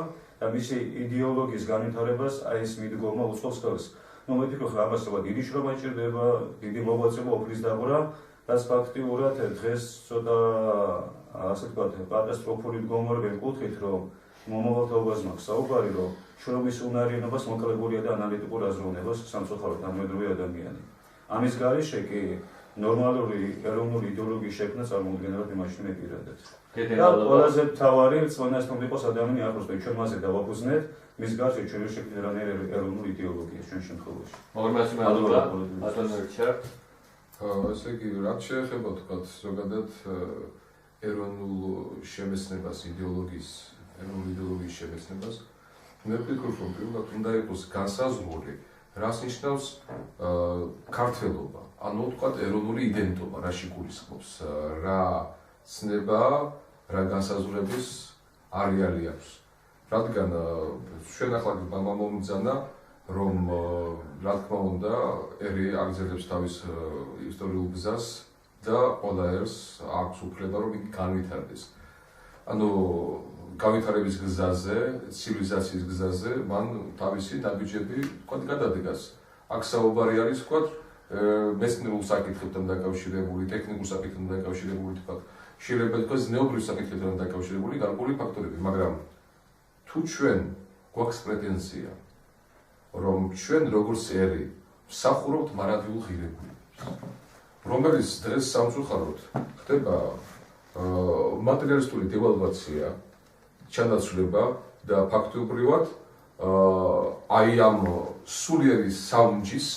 და მისი იდეოლოგიის განვითარებას აი ეს მიდგომა უწყობს ხელს. ნუ ვფიქრობ, რომ ამას სხვა დიდი შრომა ჭირდება, დიდი მოღვაწეობა, უფლის დაბურა, რაც ფაქტიურად დღეს ცოტა ასე ვთქვათ, კატასტროფული მდგომარეობები მკუთხით, რომ მომავალთაობას მაქვს საუბარი, რომ შრომის უნარიანობას მოკლებულია და ანალიტიკურ აზროვნებას სამწუხაროდ თანამედროვე ადამიანი. ამის გარეშე კი ნორმალური ეროვნული იდეოლოგიის შექმნა წარმოუდგენელად იმაში მეკირადეთ. და ყველაზე მთავარი წონასთან იყოს ადამიანი ახლოს, ჩვენ მასე დავაფუძნეთ, მის გარშე ჩვენ შექმნით რანაირი ეროვნული იდეოლოგია ჩვენ შემთხვევაში. მოგმასი მადლობა, ბატონო რიჩარდ. ესე იგი, რაც შეეხება თქვათ ზოგადად ეროვნულ შემეცნებას, ეროვნული იდეოლოგიის შემეცნებას, მე ვფიქრობ, რომ პირველად უნდა იყოს განსაზღვრული, რას ნიშნავს ქართველობა, ანუ თქვათ ეროვნული იდენტობა, რაში გულისხმობს, რა ცნება, რა განსაზღვრების არეალი აქვს. რადგან ჩვენ ახლა მომძანა, რომ რა თქმა უნდა, ერი აგრძელებს თავის ისტორიულ გზას და ყველა ერს აქვს უფლება, რომ იგი განვითარდეს. ანუ განვითარების გზაზე, ცივილიზაციის გზაზე, მან თავისი დაბიჯები თქვათ გადადგას. აქ საუბარი არის თქვათ მეცნიერულ საკითხებთან დაკავშირებული, ტექნიკურ საკითხებთან დაკავშირებული, თქვათ შეიძლება ითქვას ზნეობრივ საკითხებთან დაკავშირებული გარკვეული ფაქტორები, მაგრამ თუ ჩვენ გვაქვს პრეტენზია, რომ ჩვენ როგორც ერი ვსახურობთ მარადიულ ღირებულებას, რომელიც დღეს სამწუხაროდ ხდება მატერიალისტური დევალვაცია, ჩანაცვლება და ფაქტობრივად აი ამ სულიერი საუნჯის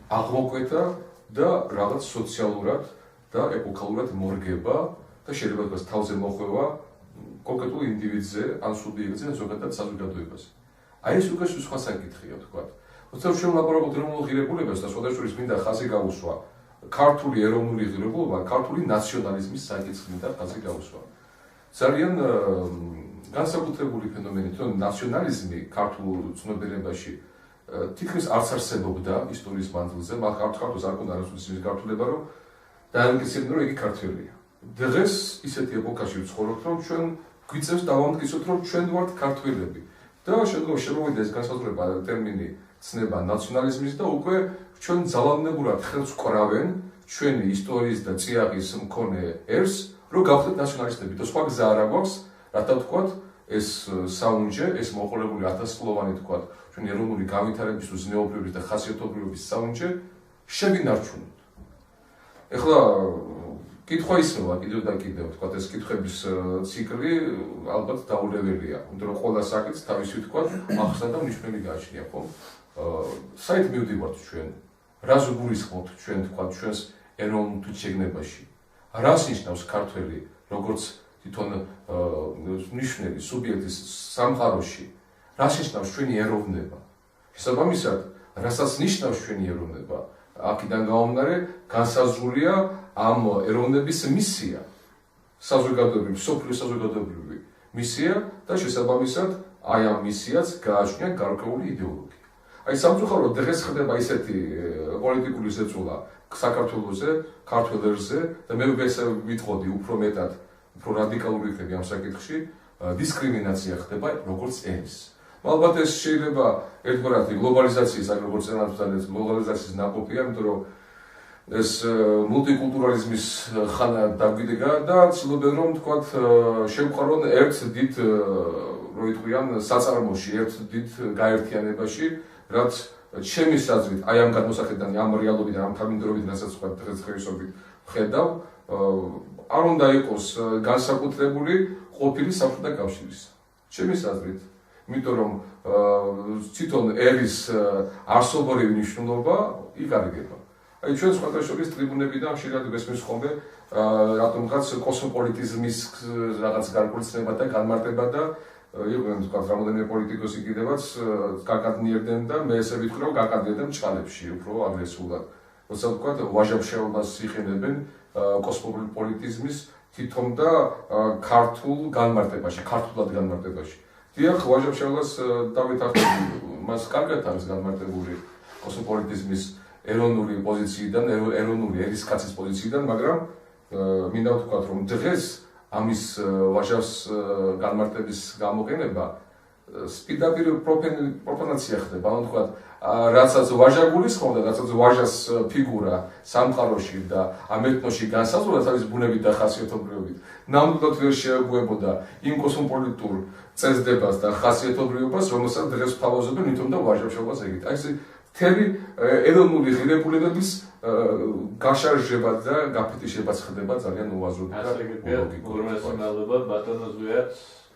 აღმოკვეთა და რაღაც სოციალურად და ეპოქალურად მორგება და შეიძლება ითქვას თავზე მოხვევა კონკრეტულ ინდივიდზე ან სუბიექტზე ზოგადად საზოგადოებაზე. აი ეს უკვე სხვა საკითხია თქვათ. როცა ჩვენ ვლაპარაკობთ ეროვნულ ღირებულებაზე და სხვადასხვა მინდა ხაზი გაუსვა ქართული ეროვნული ღირებულება, ქართული ნაციონალიზმის საკითხი მინდა ხაზი გაუსვა. ძალიან განსაკუთრებული ფენომენი, თუნდაც ნაციონალიზმი ქართულ ცნობიერებაში თითქმის არც არსებობდა ისტორიის მანძილზე, მაგრამ ქართულს არ ქონდა არასოდეს გართულება, რომ დაემტკიცებდნენ, რომ იგი ქართველია. დღეს ისეთი ეპოქაში ვცხოვრობთ, რომ ჩვენ გვიწევს დავამტკიცოთ, რომ ჩვენ ვართ ქართველები. და შემოვიდა ეს განსაზღვრება ტერმინი ცნება ნაციონალიზმის და უკვე ჩვენ ძალადნებურად ხელს ვკრავენ ჩვენი ისტორიის და წიაღის მქონე ერს, რომ გავხდეთ ნაციონალისტები და სხვა გზა არ აქვს, რათა ვთქვათ, ეს საუნჯე, ეს მოყოლებული 1000-სლოვანი თქვათ, ჩვენი ეროვნული განვითარების, ზნეობრივების და ხასიათობრივების საუნჯე შევინარჩუნოთ. ეხლა კითხვა ისმევა კიდევ და კიდევ, თქვათ, ეს კითხების ციკლი ალბათ დაურეველია, იმიტომ რომ ყველა საკითხს თავისი თქვათ, ახსნა და მნიშვნელი გააჩნია, ხო? საით მივდივართ ჩვენ? რას უგულისხმობთ ჩვენ, თქვათ, ჩვენს ეროვნულ თვითშეგნებაში? რას ნიშნავს ქართველი, როგორც თვითონ ნიშნები სუბიექტის სამყაროში? რას ნიშნავს ჩვენი ეროვნება? შესაბამისად, რასაც ნიშნავს ჩვენი ეროვნება, აქედან გამომდინარე განსაზღვრულია ამ ეროვნების მისია, საზოგადოებრივი, მსოფლიო საზოგადოებრივი მისია და შესაბამისად აი ამ მისიას გააჩნია გარკვეული იდეოლოგია. აი სამწუხაროდ დღეს ხდება ისეთი პოლიტიკური ზეწოლა საქართველოზე, ქართველ ერზე და მე ვიტყოდი უფრო მეტად, უფრო რადიკალური ხდება ამ საკითხში, დისკრიმინაცია ხდება როგორც ენის. ალბათ ეს შეიძლება ერთგვარად გლობალიზაციის, აი როგორც წინასწარ გლობალიზაციის ნაყოფია, იმიტომ რომ ეს მულტიკულტურალიზმის ხანა დაგვიდგა და ცდილობენ რომ თქვათ შევყარონ ერთ დიდ რო იტყვიან საწარმოში, ერთ დიდ გაერთიანებაში, რაც ჩემი საზრით აი ამ გადმოსახედიდან, ამ რეალობიდან, ამ თანმიმდევრობით, რასაც თქვათ დღესდღეობით ვხედავ, არ უნდა იყოს განსაკუთრებული ყოფილი საბჭოთა კავშირის. ჩემი საზრით, იმიტომ რომ თვითონ ერის არსობრივი მნიშვნელობა იკარგება. აი ჩვენ სხვათა შორის ტრიბუნებიდან ხშირად გვესმის ხოლმე რატომღაც კოსმოპოლიტიზმის რაღაც გარკვეულწნება და განმარტება და იყვნენ თქვა რამოდენიმე პოლიტიკოსი კიდევაც გაკადნიერდნენ და მე ესე ვიტყვი რომ გაკადნიერდნენ ჩხალებში უფრო აგრესიულად. როცა თქვა ვაჟაბშეობას იხენებენ კოსმოპოლიტიზმის თვითონ და ქართულ განმარტებაში, ქართულად განმარტებაში. დიახ, ვაჟაბშეობას დავით ახტები მას კარგად არის განმარტებული კოსმოპოლიტიზმის ეროვნული პოზიციიდან, ეროვნული ერისკაცის პოზიციიდან, მაგრამ მინდა ვთქვათ, რომ დღეს ამის ვაჟას განმარტების გამოყენება პირდაპირ პროფანაცია ხდება, ანუ ვთქვათ, რაცაც ვაჟა გულისხმობდა, რაცაც ვაჟას ფიგურა სამყაროში და ამ ეთნოში განსაზღვრა თავის ბუნებით და ხასიათობრივობით, ნამდვილად ვერ შეეგუებოდა იმ კოსმოპოლიტურ წესდებას და ხასიათობრივობას, რომელსაც დღეს ვთავაზობენ თვითონ და ვაჟაბშეობას ეგეთ. აი ეს მთელი ეროვნული ღირებულებების გაშარჟება და გაფეთიშება ხდება ძალიან უაზროდ და ლოგიკურად. მადლობა ბატონო ზვიად,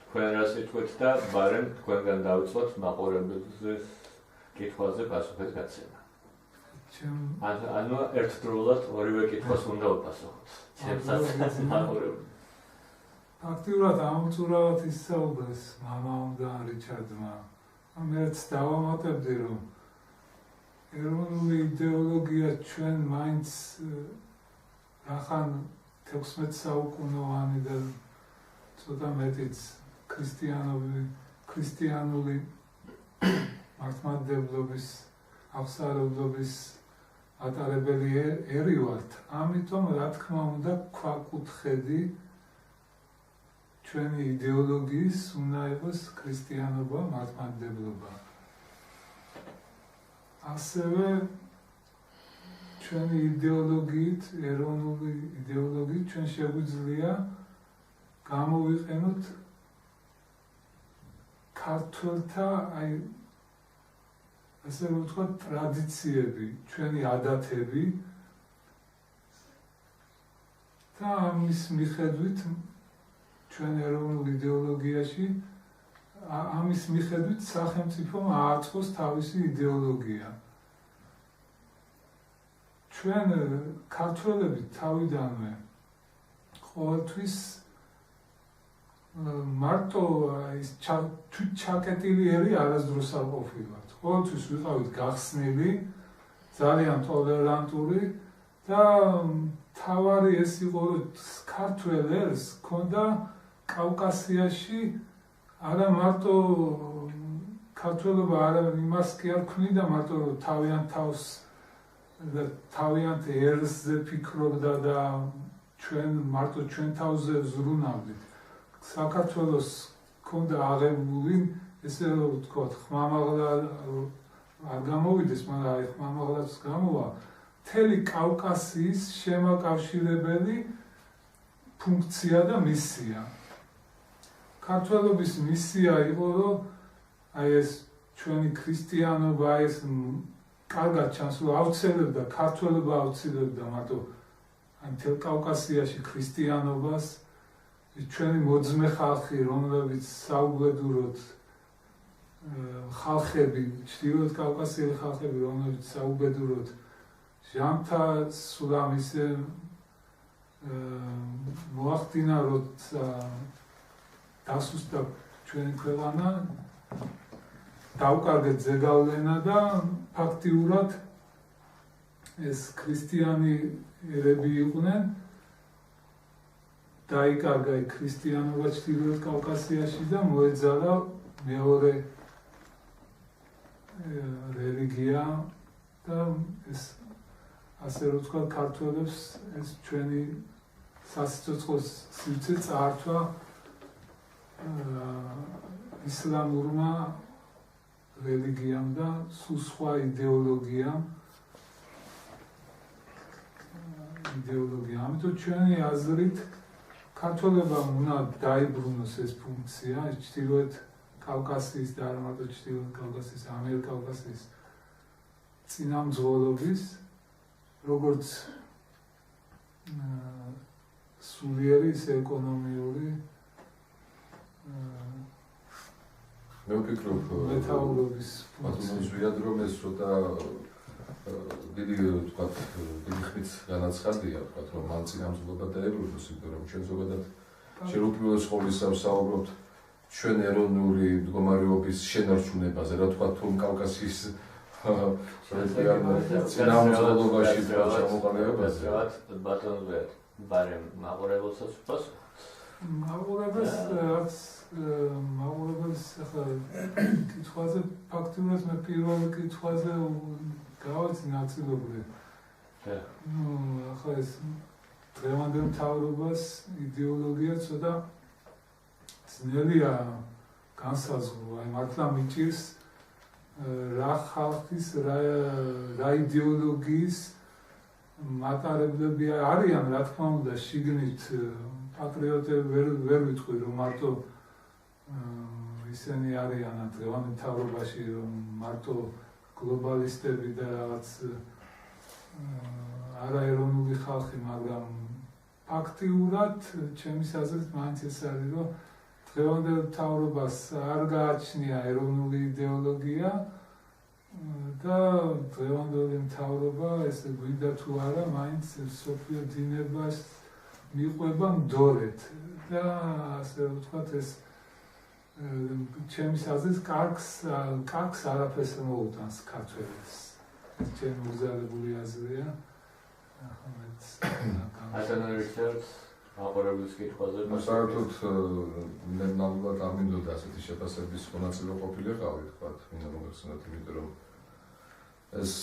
თქვენ რას იტყვით და ბარემ თქვენგან დავიწყოთ მაყურებელზე კითხვაზე პასუხის გაცემა. ანუ ერთდროულად ორივე კითხვას უნდა ვაპასუხოთ. ჩემსაც მაყურებელი. ფაქტიურად ამოწურავად ისაუბრეს მამამ და რიჩარდმა. მეც დავამატებდი რომ ეროვნული იდეოლოგია ჩვენ მაინც რახან 16 საუკუნოვანი და ცოტა მეტიც ქრისტიანული მართლმადიდებლობის აღსარებლობის ატარებელი ერი ვართ. ამიტომ რა თქმა უნდა ქვაკუთხედი ჩვენი იდეოლოგიის უნდა იყოს ქრისტიანობა, მართლმადიდებლობა. ასევე ჩვენი იდეოლოგიით, ეროვნული იდეოლოგიით ჩვენ შეგვიძლია გამოვიყენოთ ქართველთა აი ასე ვთქვათ ტრადიციები, ჩვენი ადათები და ამის მიხედვით ჩვენ ეროვნულ იდეოლოგიაში ამის მიხედვით სახელმწიფომ ააწყოს თავისი იდეოლოგია. ჩვენ ქართველები თავიდანვე ყოველთვის მარტო ის ჩაკეტილი ერი არასდროს არ ყოფილვართ. ყოველთვის ვიყავით გახსნილი, ძალიან ტოლერანტული და თავარი ეს იყო რომ ქართველ ერს ჰქონდა კავკასიაში არა მარტო ქართველობა არა იმას კი არ ქმნიდა მარტო რომ თავიანთ თავს და თავიანთ ერზე ფიქრობდა და ჩვენ მარტო ჩვენ თავზე ზრუნავდით. საქართველოს ჰქონდა აღებული ესე რომ ვთქვათ ხმამაღლა არ გამოვიდეს, მაგრამ აი ხმამაღლაც გამოვა მთელი კავკასიის შემაკავშირებელი ფუნქცია და მისია. ქართველობის მისია იყო, რომ აი ეს ჩვენი ქრისტიანობა ეს კარგად ჩანს, რომ აუცილებდა ქართველობა აუცილებდა მარტო აი მთელ კავკასიაში ქრისტიანობას, ჩვენი მოძმე ხალხი, რომლებიც საუბედუროდ ხალხები, ჩრდილოეთ კავკასიელი ხალხები, რომლებიც საუბედუროდ ჟამთა სულამისე მოახდინა, როცა დასუსტა ჩვენი ქვეყანა, დაუკარგეთ ზეგავლენა და ფაქტიურად ეს ქრისტიანები იყვნენ, დაიკარგა ქრისტიანობა ჩრდილოეთ კავკასიაში და მოეძალა მეორე რელიგია და ეს ასე რომ ვთქვა ქართველებს ეს ჩვენი სასიცოცხლო სივრცე წაართვა ისლამურმა რელიგიამ და სულ სხვა იდეოლოგიამ. ამიტომ ჩვენი აზრით ქართველებამ უნდა დაიბრუნოს ეს ფუნქცია ჩრდილოეთ კავკასიის და არა მარტო ჩრდილოეთ კავკასიის, ამიერკავკასიის წინამძღოლობის, როგორც სულიერი ისე ეკონომიური მე ვფიქრობ მეთაურობის ზვიად რომ ეს ცოტა დიდი ვთქვათ დიდი ხნით განაცხადია ვთქვათ რომ მან წინამძღოლობა დაებრუნოს იმიტომ რომ ჩვენ ზოგადად შენ უპირველეს ყოვლისა ვსაუბრობთ ჩვენ ეროვნული მდგომარეობის შენარჩუნებაზე რა ვთქვათ თუ კავკასიის წინამძღოლობაში ჩამოყალიბებაზე ბატონზე ბარემ მაყურებელსაც ვპასუხობ მაყურებელს ახლა კითხვაზე ფაქტიურად მე პირველი კითხვაზე გავაცი ნაწილობრივ. ახლა ეს დღევანდელ მთავრობას იდეოლოგია ცოტა ძნელია განსაზღვრო, აი მართლა მიჭირს რა ხალხის, რა იდეოლოგიის მატარებლები არიან, რა თქმა უნდა, შიგნით პატრიოტები ვერ ვიტყვი, რომ მარტო ისინი არიან დღევანდელ მთავრობაში, რომ მარტო გლობალისტები და რაღაც არაეროვნული ხალხი, მაგრამ ფაქტიურად ჩემის აზრით მაინც ეს არის, რომ დღევანდელ მთავრობას არ გააჩნია ეროვნული იდეოლოგია და დღევანდელი მთავრობა ესე გვინდა თუ არა, მაინც სოფიო დინებას მიყვება მდორედ და ასე ვთქვათ ეს ჩემის აზრით კარგს არაფერს მოუტანს ქართველებს. ჩემი უზადებული აზრია. მაყურებლის კითხვაზე საერთოდ მე ნამდვილად არ მინდოდა ასეთი შეფასების მონაწილე ყოფილიყავი, თქვათ, მინდა მოგეხსენოთ, იმიტომ რომ ეს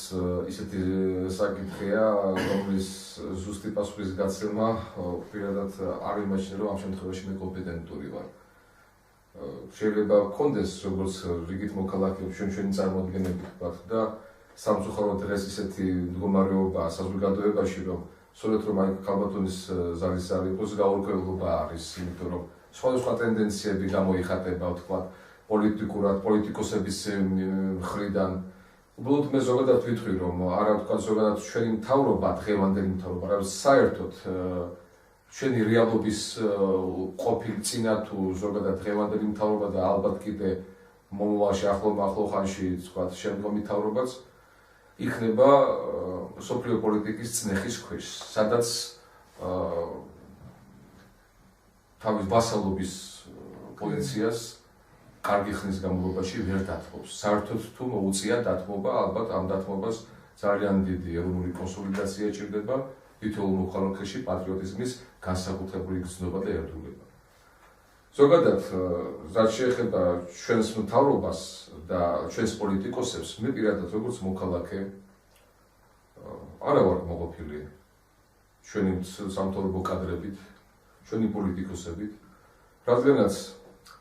ისეთი საკითხია, რომლის ზუსტი პასუხის გაცემა პირადად არ ვიმაჩნია, რომ ამ შემთხვევაში მე კომპეტენტური ვარ. შეიძლება გქონდეს როგორც რიგით მოქალაქეებს ჩვენი წარმოადგენები, თქვათ, და სამწუხაროდ დღეს ისეთი მდგომარეობა საზოგადოებაში, რომ სწორედ რომ აი ქალბატონის ზარის არ იყოს გაურკვევლობა არის, იმიტომ რომ სხვადასხვა ტენდენციები გამოიხატება, ვთქვათ, პოლიტიკურად, პოლიტიკოსების მხრიდან. უბრალოდ მე ზოგადად ვიტყვი, რომ არა ვთქვათ ზოგადად ჩვენი მთავრობა, დღევანდელი მთავრობა, არამედ საერთოდ ჩვენი რეალობის ყოფილი წინა თუ ზოგადად დღევანდელი მთავრობა და ალბათ კიდე მომავალში ახლო ხანში ვთქვათ შემდგომი მთავრობაც იქნება სოფლიო პოლიტიკის წნეხის ქვეშ, სადაც თავის ვასალობის პოზიციას კარგი ხნის განმავლობაში ვერ დათმობს. საერთოდ თუ მოუწია დათმობა, ალბათ ამ დათმობას ძალიან დიდი ეროვნული კონსოლიდაცია ჭირდება, თითოეულ მოქალაქეში პატრიოტიზმის განსაკუთრებული გრძნობა და ერთგულება. ზოგადად, რაც შეეხება ჩვენს მთავრობას და ჩვენს პოლიტიკოსებს, მე პირადად როგორც მოქალაქე არა ვარ მოყოფილი ჩვენი სამთავრობო კადრებით, ჩვენი პოლიტიკოსებით, რადგანაც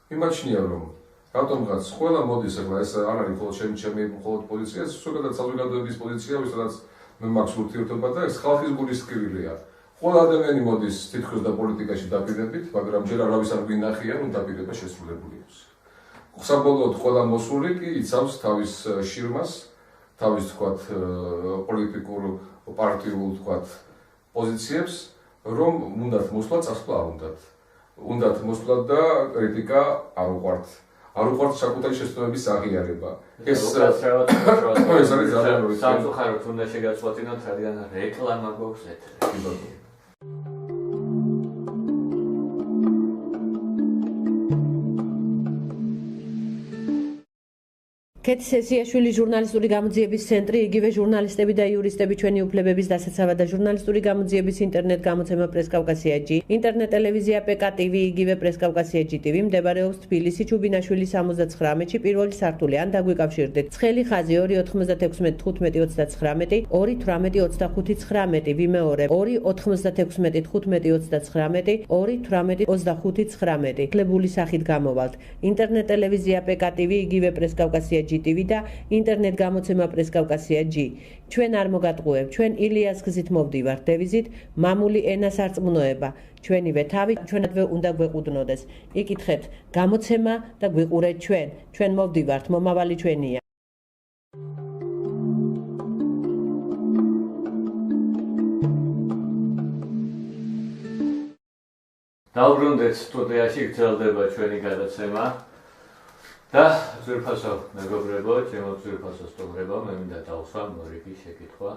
მიმაჩნია, რომ რატომღაც ყველა მოდის, ახლა ეს არ არის მხოლოდ ჩემი მხოლოდ პოზიცია, ეს ზოგადად საზოგადოების პოზიცია, ვისაც მე მაქვს ურთიერთობა და ეს ხალხის გულის სკივილია. ყველა ადამიანი მოდის თითქოს და პოლიტიკაში დაპირებით, მაგრამ ჯერ არავის არ გვინახია, რომ დაპირება შესრულებული იყოს. საბოლოოდ ყველა მოსული კი იცავს თავის შირმას, თავის თქვათ პოლიტიკურ პარტიულ თქვათ პოზიციებს, რომ უნდათ მოსვლა, წასვლა არ უნდათ. უნდათ მოსვლა და კრიტიკა არ უყვართ. არ უყვართ საკუთარი შეცდომების აღიარება. ეს არის ძალიან რთული. სამწუხაროდ უნდა შეგაწყვეტინოთ, რადგან რეკლამა გვაქვს ეთერში. კეთი სესიაშვილი ჟურნალისტური გამოძიების ცენტრი, იგივე ჟურნალისტები და იურისტები ჩვენი უფლებების დასაცავად და ჟურნალისტური გამოძიების ინტერნეტ გამოცემა პრესკავკასია-ჯი, ინტერნეტ ტელევიზია PKTV, იგივე პრესკავკასია-ჯი TV მდებარეობს თბილისი ჩუბინაშვილის 79-ში პირველი სართული. ან დაგვიკავშირდეთ. ცხელი ხაზი 2961529, 2182529, ვიმეორებ 2961529, 2182529. კლებული სახით გამოვალთ. ინტერნეტ ტელევიზია PKTV, იგივე პრესკავკასია-ჯი TV და ინტერნეტ გამოცემა პრესკავკასია-ჯი. ჩვენ არ მოგატყუებთ, ჩვენ ილიას გზით მოვდივართ დევიზით მამული ენას არწმუნოება. ჩვენივე თავი ჩვენადვე უნდა გვეყუდნოდეს. იკითხეთ გამოცემა და გვიყურეთ ჩვენ. ჩვენ მოვდივართ, მომავალი ჩვენია. დავბრუნდეთ სტუდიაში, გრძელდება ჩვენი გადაცემა. და ძვირფასო მეგობრებო, ჩემო ძვირფასო სტუმრებო, მე მინდა დავსვა მორიგი შეკითხვა.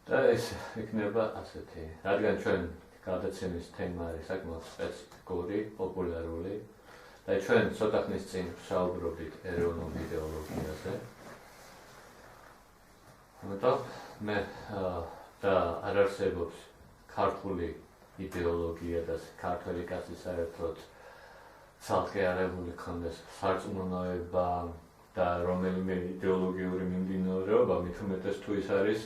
და ეს იქნება ასეთი, რადგან ჩვენ გადაცემის თემა არის საკმაოდ სპეციფიკური, პოპულარული და ჩვენ ცოტა ხნის წინ ვსაუბრობდით ეროვნულ იდეოლოგიაზე. ამიტომ მე და არ არსებობს ქართული იდეოლოგია და ქართული კაცი საერთოდ ცალკე აღებული ქონდეს სარწმუნოება და რომელიმე იდეოლოგიური მიმდინარეობა, მით უმეტეს თუ ის არის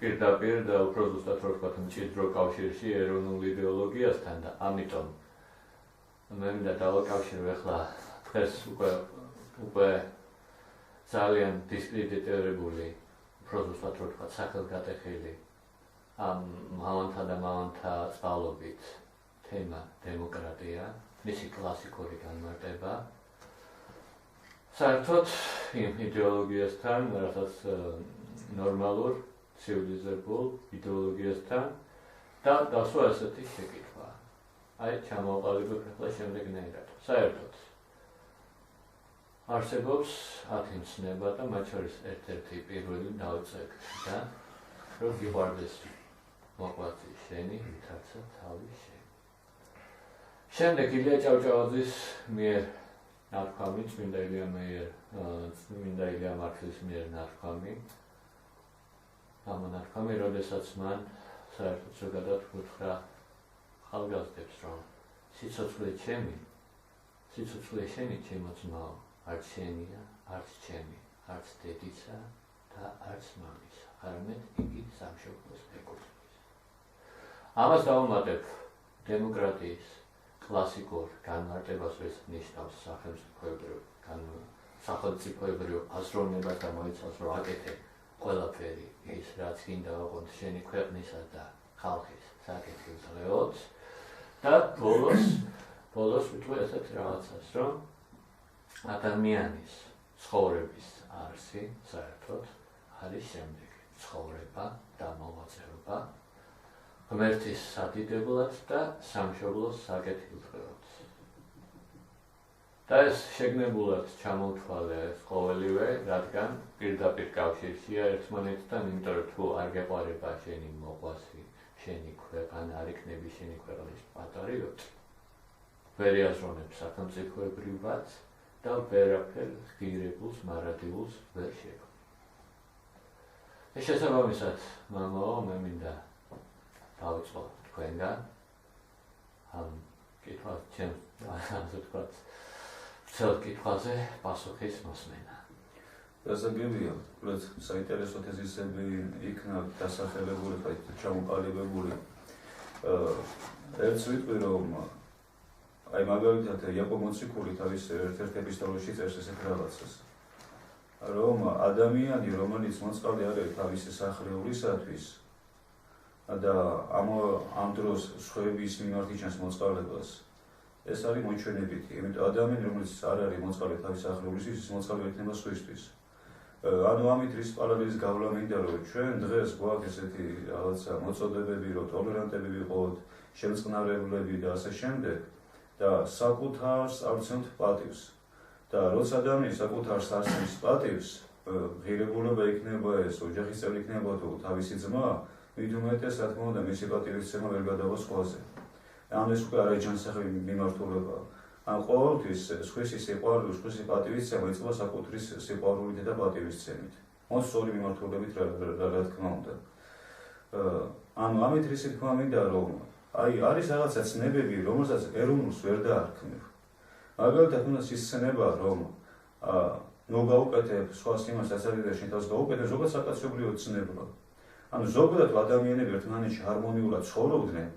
პირდაპირ და უფრო ზუსტად რო ვთქვათ, მჭიდრო კავშირში ეროვნულ იდეოლოგიასთან და ამიტომ მე მინდა დავაკავშირო ახლა დღეს უკვე ძალიან დისკრედიტირებული, უფრო ზუსტად რო ვთქვათ, სახელგატეხილი ამ მამანთა და მამანთა წყალობით თემა დემოკრატია. მისი კლასიკური განმარტება. საერთოდ იმ იდეოლოგიასთან, რასაც ნორმალურ, ცივილიზებულ იდეოლოგიასთან და დასვა ასეთი შეკითხვა. აი, ჩამოვყალიბებ ახლა შემდეგნაირად. საერთოდ არსებობს 10 მცნება და მათ შორის ერთ-ერთი პირველი დავიწყებ და რომ გიყვარდეს მოყვარდი შენი, ვითარცა თავი შენი. შემდეგ ილია ჭავჭავაძის მიერ ნათქვამი, წმინდა ილია მარქსის მიერ ნათქვამი. ამ ნათქვამი, როდესაც მან საერთოდ ზოგადად უთხრა ახალგაზრდებს, რომ სიცოცხლე შენი ჩემო ძმაო, არც შენია, არც ჩემი, არც დედისა და არც მამისა, არამედ იგი სამშობლოს ეკუთვნის. ამას დავუმატებ დემოკრატიის კლასიკურ განმარტებას, ეს ნიშნავს სახელმწიფოებრივ აზროვნებას და მოიცავს, რომ აკეთე ყველაფერი ის, რაც გინდა ვაყოთ შენი ქვეყნისა და ხალხის საკეთილდღეოდ და ბოლოს ვიტყვი ესეთ რაღაცას, რომ ადამიანის ცხოვრების არსი საერთოდ არის შემდეგი: ცხოვრება და მოღვაწეობა ღმერთის სადიდებლად და სამშობლოს საკეთილდღეოდ. და ეს შეგნებულად ჩამოვთვალე ეს ყოველივე, რადგან პირდაპირ კავშირშია ერთმანეთთან, იმიტომ რომ თუ არ გეყარება შენი მოყვასი, შენი ქვეყანა, არ იქნები შენი ქვეყნის პატრიოტი, ვერ იაზრონებ სახელმწიფოებრივად და ვერაფერ ღირებულს, მარადილულს ვერ შექმნი. ეს შესაბამისად, მამაო, მე მინდა დავიწყო თქვენგან ამ კითხვას, ასე ვთქვათ, ცელ კითხვაზე პასუხის მოსმენა. გასაგებია, რაც საინტერესო თეზისები იქნა დასახელებული, ჩამოყალიბებული. ერთს ვიტყვი, რომ აი მაგალითად იაკობ მოციქული თავის ერთ-ერთ ეპისტოლეში წერს ესეთ რაღაცას, რომ ადამიანი, რომელიც მოწყალე არის თავისი სახეობისათვის და ამ დროს სხვების მიმართ იჩენს მოწყალებას, ეს არის მოჩვენებითი. იმიტომ ადამიანი, რომელიც არ არის მოწყალე თავისი სახეობისთვის, ის მოწყალე იქნება სხვისთვის. ანუ ამით რის პარალელის გავლა მინდა, რომ ჩვენ დღეს გვაქვს ესეთი რაღაცა მოწოდებები, რომ ტოლერანტები ვიყოთ, შემწყნარებლები და ასე შემდეგ და საკუთარს არცემთ პატივს. და როცა ადამიანი საკუთარს არცემს პატივს, ღირებულება იქნება ეს, ოჯახის წევრი იქნება თუ თავისი ძმა, მით უმეტეს, რა თქმა უნდა, მისი პატივისცემა ვერ გადავა სხვაზე. ან ეს უკვე არის ჯანსაღი მიმართულება. ან ყოველთვის სხვისი სიყვარული, სხვისი პატივისცემა იწყება საკუთრის სიყვარულით და პატივისცემით. ან სწორი მიმართულებით რა თქმა უნდა. ანუ ამით რისი თქმა მინდა, რომ არის რაღაცა ცნებები, რომელსაც ეროვნულს ვერ დაარქმევ. მაგალითად, უნდა ისცენება, რომ მოგაუკეთებ სხვას იმას, რაც არის და შენ თავს გაუკეთებ, ზოგადად საკაცობრიო ცნება. ანუ ზოგადად ადამიანები ერთმანეთში ჰარმონიულად ცხოვრობდნენ,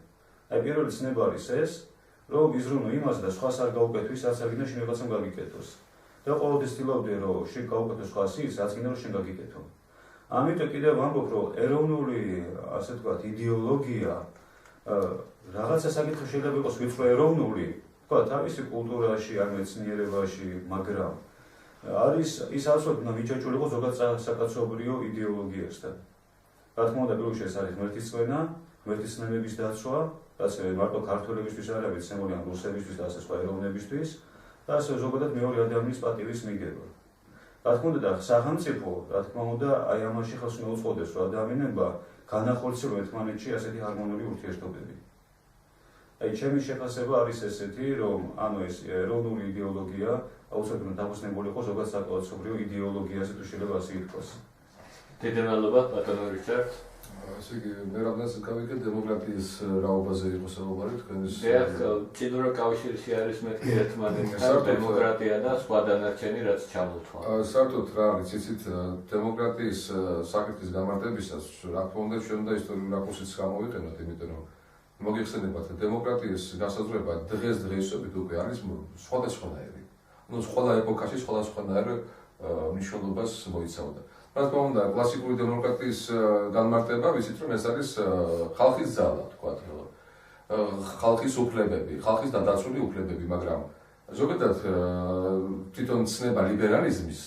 აი პირველი ცნება არის ეს, რომ იზრუნო იმას და სხვას არ გაუკეთვის, რაც არ გინდა შენ რაღაცამ გაგიკეთოს. და ყოველთვის ცდილობდნენ, რომ შენ გაუკეთოს სხვას ის, რაც გინდა რომ შენ გაგიკეთო. ამიტომ კიდევ ვამბობ, რომ ეროვნული, ასე ვთქვათ, იდეოლოგია რაღაცა საკითხი შეიძლება იყოს ვიწრო ეროვნული, თქვა თავისი კულტურაში, ან მეცნიერებაში, მაგრამ არის ის ასოთი უნდა მიჩაჭულიყო ზოგადად საკაცობრიო იდეოლოგიასთან. რა თქმა უნდა, პირველ ეს არის ღმერთისწვენა, ღმერთისწინების დაცვა, ასე მარტო ქართველებისთვის არ არის, შემოვლიან რუსებისთვის და ასე სხვა ეროვნებისთვის და ასე ზოგადად მეორე ადამიანის პატივის მიღება. რა თქმა უნდა, სახელმწიფო, რა თქმა უნდა, აი ამაში ხელს უნდა უწყობდეს, რომ ადამიანებმა განახორციელონ ერთმანეთში ასეთი ჰარმონიული ურთიერთობები. აი ჩემი შეფასება არის ესეთი, რომ ანუ ეს ეროვნული იდეოლოგია აუცილებლად დაფუძნებული იყო ზოგადად საკაცობრიო იდეოლოგიაზე, თუ შეიძლება ასე ითქვას. დიდი მადლობა, ბატონო რიჩარდ. ასე იგი, მე რამდენიც გავიგე დემოკრატიის რაობაზე იყო საუბარი თქვენის. ჭიდრო კავშირში არის მეთქი ერთმანეთთან დემოკრატია და სხვა დანარჩენი, რაც ჩამოთვალა. საერთოდ რა არის, იცით, დემოკრატიის საკითხის გამარტებისას, რა თქმა უნდა, ჩვენ უნდა ისტორიული რაკურსიც გამოვიყენოთ, იმიტომ რომ მოგიხსენებათ, დემოკრატიის განსაზღვრება დღესდღეობით უკვე არის სხვადასხვანაირი. ანუ ყველა ეპოქაში სხვადასხვანაირ მნიშვნელობას მოიცავდა. რა თქმა უნდა, კლასიკური დემოკრატიის განმარტება, ვიცით რომ ეს არის ხალხის ძალა, თქვათ, ხალხის უფლებები, ხალხის დადაცული უფლებები, მაგრამ ზოგადად თვითონ ცნება ლიბერალიზმის,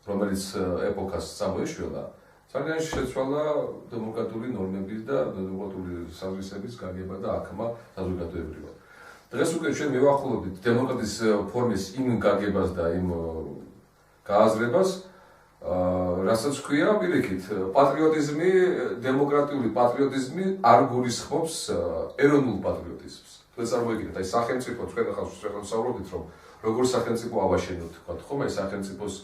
რომელიც ეპოქას წამოეშველა, ძალიან შეცვალა დემოკრატიული ნორმების და დემოკრატიული საზრისების გაგება და აღქმა საზოგადოებრივად. დღეს უკვე ჩვენ მივახულობთ დემოკრატიის ფორმის იმ გაგებას და იმ გააზრებას, რასაც ქვია პირიქით, პატრიოტიზმი, დემოკრატიული პატრიოტიზმი არ გულისხმობს ეროვნულ პატრიოტიზმს. თქვენ წარმოიდგინეთ, აი სახელმწიფო, თქვენ ახლა ვსაუბრობთ, რომ როგორ სახელმწიფო ავაშენოთ, თქვათ, ხომ აი სახელმწიფოს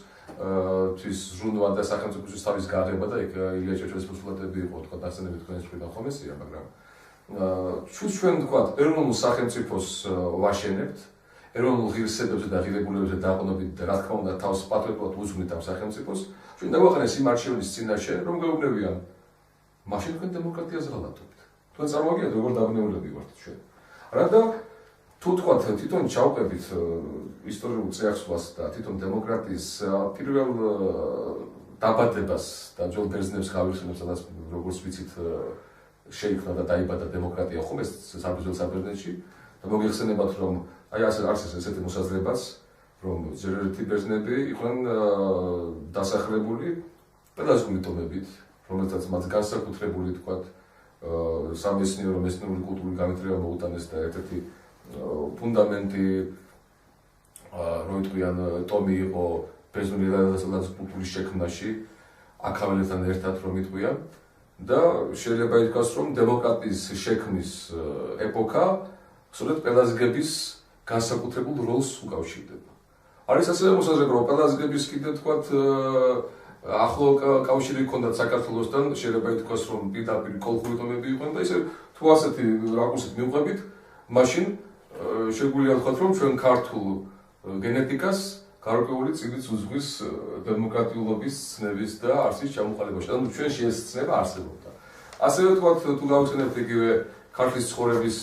თვის ზრუნვა და სახელმწიფოს თავის გაღება და იქ ილია ჭავჭავაძის პოსტულატები იყო, თქვათ, ახსენებით თქვენს მხრიდან ხომ ესია, მაგრამ ჩვენ თქვათ, ეროვნულ სახელმწიფოს ვაშენებთ, ეროვნულ ღირსებებზე და ღირებულებებზე დაყრდნობით და რა თქმა უნდა თავს პატრიოტულად უძღვნით ამ სახელმწიფოს, ჩვენ დავაყენეს იმ არჩევნის წინაშე, რომ გაუგნებიან, მაშინ თქვენ დემოკრატიაზე ღალატობთ. თქვენ წარმოგიდგენთ, როგორ დაბნეულები ვართ ჩვენ. რა და თუ თქვათ, თვითონ ჩავყებით ისტორიულ წიაღსვლას და თვითონ დემოკრატიის პირველ დაბადებას და ჯონ ბერძნევს გავიხსენებთ, სადაც როგორც ვიცით შეიქმნა და დაიბადა დემოკრატია ხომ ეს საბრძოლო საბერძნეთში და მოგიხსენებათ, რომ აი ასე არის ესეთი მოსაზრებაც, რომ ძირითადი ბერძნები იყვნენ დასახლებული პელაგიური ტომებით, რომელთაც მათ განსაკუთრებული თქვათ სამეცნიერო მეცნიერული კულტურული განვითარება მოუტანეს და ერთ-ერთი ფუნდამენტი რო იტყვიან ტომი იყო ბერძნული ეროვნული კულტურის შექმნაში, აქაველებთან ერთად რომ იტყვიან და შეიძლება ითქვას, რომ დემოკრატიის შექმნის ეპოქა სწორედ პელაგების განსაკუთრებულ როლს უკავშირდება. არის ასევე მოსაზრება, რომ პელაგების კიდე თქვათ ახლო კავშირი ჰქონდათ საქართველოსთან, შეიძლება ითქვას, რომ პირდაპირ კოლხური ტომები იყვნენ და ისე თუ ასეთი რაკურსით მივყვებით, მაშინ შეგვიძლია ვთქვათ, რომ ჩვენ ქართულ გენეტიკას გარკვეული წილიც უძღვის დემოკრატიულობის ცნების და არსის ჩამოყალიბებაში. ანუ ჩვენში ეს ცნება არსებობდა. ასევე ვთქვათ, თუ გავხსენებთ იგივე ქართლის ცხოვრების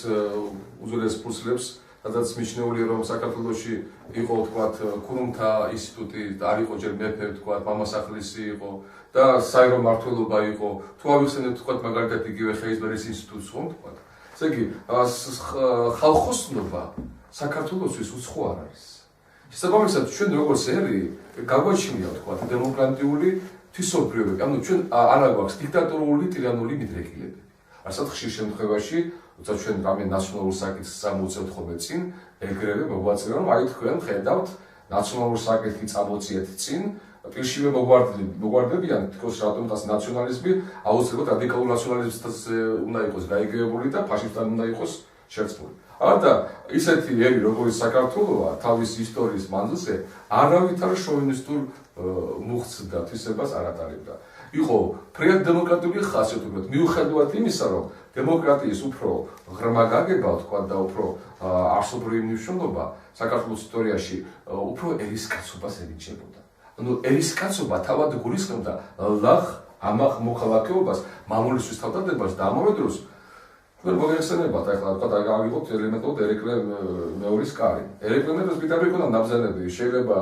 უძველეს ფურცლებს, სადაც მიჩნეული რომ საქართველოში იყო თქვათ ქურუმთა ინსტიტუტი, არ იყო ჯერ მეფე თქვათ, მამასახლისი იყო და საერო მმართველობა იყო. თუ ავიხსენებთ თქვათ მაგალითად იგივე ხეისბერის ინსტიტუტს ხომ თქვათ. ესე იგი ხალხოსნობა საქართველოსთვის უცხო არ არის. შესაბამისად ჩვენ როგორც ერი გაგვაჩნია თქვათ დემოკრატიული თვისობრივები, ანუ ჩვენ არ გვაქვს დიქტატორული ტირანული მიდრეკილებები. ასეთ ხშირ შემთხვევაში როცა ჩვენ რამე ნაციონალურ საკითხს წამოვწევთ ხოლმე წინ, ეგრევე მოგვაწევთ რომ აი თქვენ ხედავთ ნაციონალურ საკითხი წამოწიეთ წინ, პირშივე მოგვარდებიან თქოს რატომ დღეს ნაციონალიზმი აუცილებლად რადიკალურ ნაციონალიზმს უნდა იყოს გაიგივებული და ფაშისტად უნდა იყოს შერწყმული. არა ისეთი ერი როგორც საქართველოა თავის ისტორიის მანძილზე არავითარ შოვინისტურ მუხტს და თვისებას არ ატარებდა. იყო ფრედ დემოკრატიული ხასიათობრივად მიუხედავად იმისა, რომ დემოკრატიის უფრო ღრმა გაგება თქვა და უფრო არსობრივი მნიშვნელობა საქართველოს ისტორიაში უფრო ერისკაცობას ენიჭებოდა. ანუ ერისკაცობა თავად გულისხმობდა ლაღ ამაღ მოქალაქეობას, მამულისთვის თავდადებას და ამავე დროს ვერ მოგეხსენებათ ახლა თქვა გავიღოთ ელემენტად ერეკლე მეორის კარი. ერეკლე მეორის პიტერი იყო ნაბზენები, შეიძლება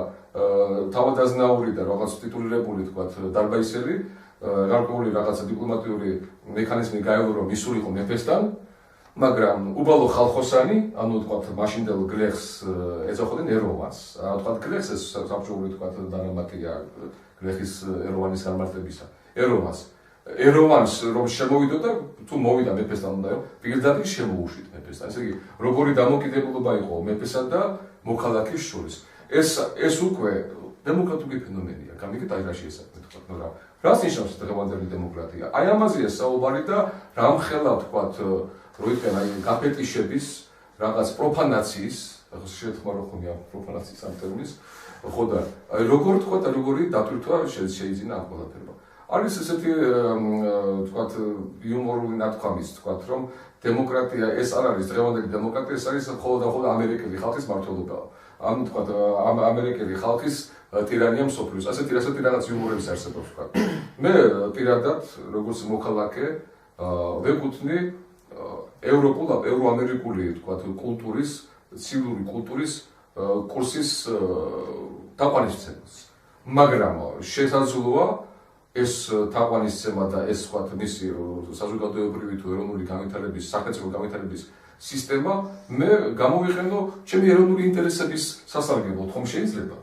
თავადაზნაური და რაღაც ტიტულირებული თქვა დარბაისელი გარკვეული რაღაცა დიპლომატიური მექანიზმი გაევლო რომ მისულიყო მეფესთან, მაგრამ უბალო ხალხოსანი, ანუ თქვა მაშინდელ გლეხს ეძახოდნენ ეროვანს. თქვა გლეხს ეს საბჭოური თქვა დანამატია გლეხის ეროვანის განმარტებისა. ეროვანს რომ შემოვიდოდა თუ მოვიდა მეფესთან უნდა რომ პირდაპირ შემოუშვით მეფესთან. ესე იგი როგორი დამოკიდებულება იყო მეფესა და მოქალაქის შორის. ეს უკვე დემოკრატიული ფენომენია. გამიგეთ აი რაში ესაკუთრებით თქვა, მაგრამ რას ნიშნავს დღევანდელი დემოკრატია? აი ამაზეა საუბარი და რამხელა თქვა როიტყვენ აი გაფეტიშების რაღაც პროფანაციის, შეთქმა რო ხომია პროფანაციის ამ ტერმინს, ხო და აი როგორ თქვა და როგორი დატვირთვა შეიძლება ამ ყველაფერმა. არის ესეთი თქვა იუმორული ნათქვამის თქვა რომ დემოკრატია ეს არ არის დღევანდელი დემოკრატია, ეს არის მხოლოდ ამერიკელი ხალხის მმართველობა. ანუ თქვა ამერიკელი ხალხის ტირანია მსოფლიოს. ასეთი რაღაც იუმორების არსებობს თქვა. მე პირადად როგორც მოქალაქე ვეკუთვნი ევროამერიკული თქვა კულტურის, ცივილი კულტურის კურსის თაყვანისცემას. მაგრამ შესაძლოა ეს თაყვანისცემა და ეს თქვა მისი საზოგადოებრივი თუ ეროვნული განვითარების, სახელმწიფო განვითარების სისტემა მე გამოვიყენო ჩემი ეროვნული ინტერესების სასარგებლოდ, ხომ შეიძლება?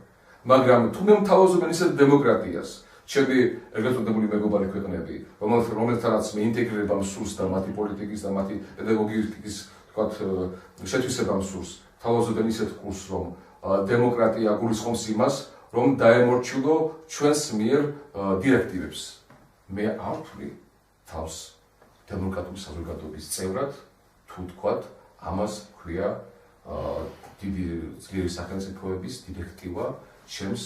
მაგრამ თუ მე მთავაზობენ ისეთ დემოკრატიას, ჩემი ეგრეთ წოდებული მეგობარი ქვეყნები, რომელთანაც მე ინტეგრირება მსურს და მათი პოლიტიკის და მათი პედაგოგიკის თქვა შეთვისება მსურს, თავაზობენ ისეთ კურსს, რომ დემოკრატია გულისხმობს იმას, რომ დაემორჩილო ჩვენს მიერ დირექტივებს. მე არ ვთვლი თავს დემოკრატიული საზოგადოების წევრად, თუ თქვათ ამას ქვია დიდი ძლიერი სახელმწიფოების დირექტივა ჩემს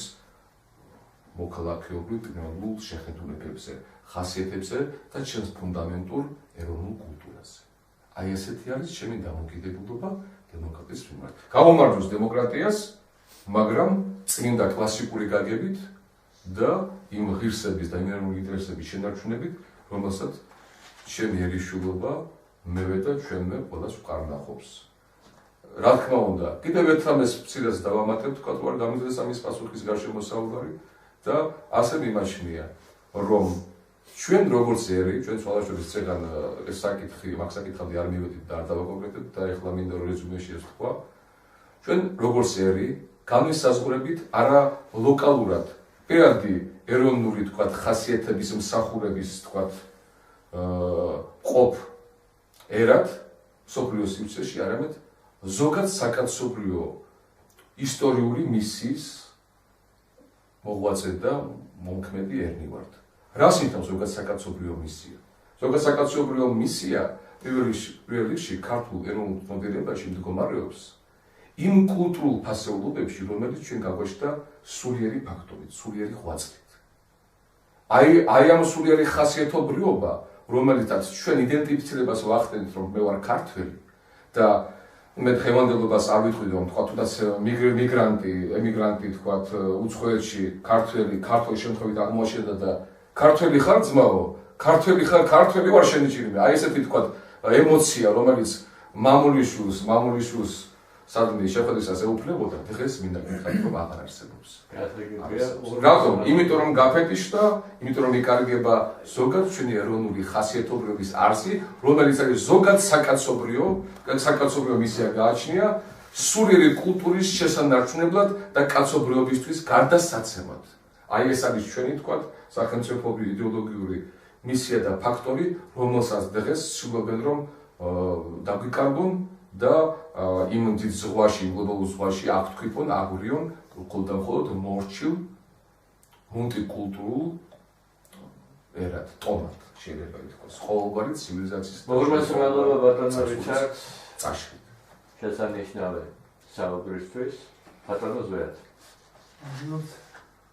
მოქალაქეობრივ პიროვნულ შეხედულებებზე, ხასიათებზე და ჩემს ფუნდამენტურ ეროვნულ კულტურაზე. აი ესეთი არის ჩემი დამოკიდებულება დემოკრატიის მიმართ. გავამარჯოს დემოკრატიას, მაგრამ წმინდა კლასიკური გაგებით და იმ ღირსების და ეროვნული ინტერესების შენარჩუნებით, რომელსაც ჩემი ერისშვილობა მევე და ჩვენმე ყველას ვკარნახობს. რა თქმა უნდა, კიდევ ერთხელ ეს მცირეს დავამატებ, თქვა თუ არ გამიძდეს ამის პასუხის გარშემო საუბარი და ასე მიმაჩნია, რომ ჩვენ როგორც ერი, ჩვენ სვალაშორის წეგან ეს საკითხი, მაგ საკითხამდე არ მივედით და არ დავაკონკრეტებთ და ეხლა მინდა რომ რეზუმეში ეს თქვა. ჩვენ როგორც ერი განვისაზღვრებით არა ლოკალურად პირადი ეროვნული თქვა ხასიათების მსახურების თქვა ყოფ ერად სოფლიოს სივრცეში, არამედ ზოგად საკაცობრიო ისტორიული მისიის მოღვაწე და მომქმედი ერნი ვართ. რას ნიშნავს ზოგად საკაცობრიო მისია? ზოგად საკაცობრიო მისია პირველ რიგში ქართულ ეროვნულ მოდელობაში მდგომარეობს იმ კულტურულ ფასეულობებში, რომელიც ჩვენ გაგვაჩნდა სულიერი ფაქტობით, სულიერი ღვაწლით. აი ამ სულიერი ხასიათობრიობა, რომელიცაც ჩვენ იდენტიფიცირებას ვახდენთ, რომ მე ვარ ქართველი და მე დღევანდელობას არ ვიტყვი, რომ თქვა თუნდაც ემიგრანტი თქვა უცხოეთში ქართველი შემთხვევით აღმოაჩნდა და ქართველი ხარ ძმაო, ქართველი ვარ შენი ჭირიმე. აი ესეთი თქვა ემოცია, რომელიც მამულიშვილს სადმე შეხვედრის ასე უფლებოდა, დღეს მინდა გითხრათ, რომ აღარ არსებობს. რატომ? იმიტომ რომ გაფეთიშდა, იმიტომ რომ იკარგება ზოგად ჩვენი ეროვნული ხასიათობრივების არსი, რომელიც არის ზოგად საკაცობრიო მისია გააჩნია სულიერი კულტურის შესანარჩუნებლად და კაცობრიობისთვის გარდასაცემად. აი ეს არის ჩვენი თქვათ სახელმწიფოებრივი იდეოლოგიური მისია და ფაქტორი, რომელსაც დღეს ცდილობენ რომ დაგვიკარგონ და იმ დიდ ზღვაში, გლობალურ ზღვაში აღთქვიფონ, აგვირიონ მხოლოდ მორჩილ მულტიკულტურულ ერად, ტომად შეიძლება ითქვას, ყოველგვარი ცივილიზაციის მოგესალმება ბატონო რიჩარდ წაში. შესანიშნავი საუბრისთვის, ბატონო ზვიად.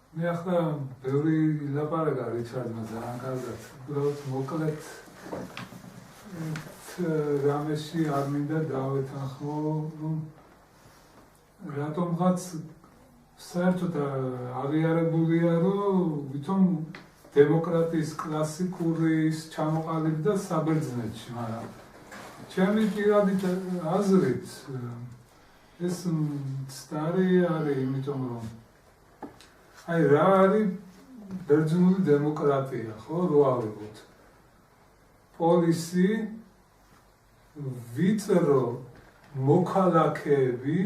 მე ახლა ბევრი ლაპარაკა რიჩარდმა ძალიან კარგად, უბრალოდ მოკლედ რამეში არ მინდა დავეთანხმო, რომ რატომღაც საერთოდ აღიარებულია, რომ ვითომ დემოკრატიის კლასიკური ჩამოყალიბდა საბერძნეთში, მაგრამ ჩემი პირადი აზრით ეს მცდარი არის, იმიტომ რომ აი რა არის ბერძნული დემოკრატია, ხო, რო ავიღოთ. პოლისი ვიწრო მოქალაქეები,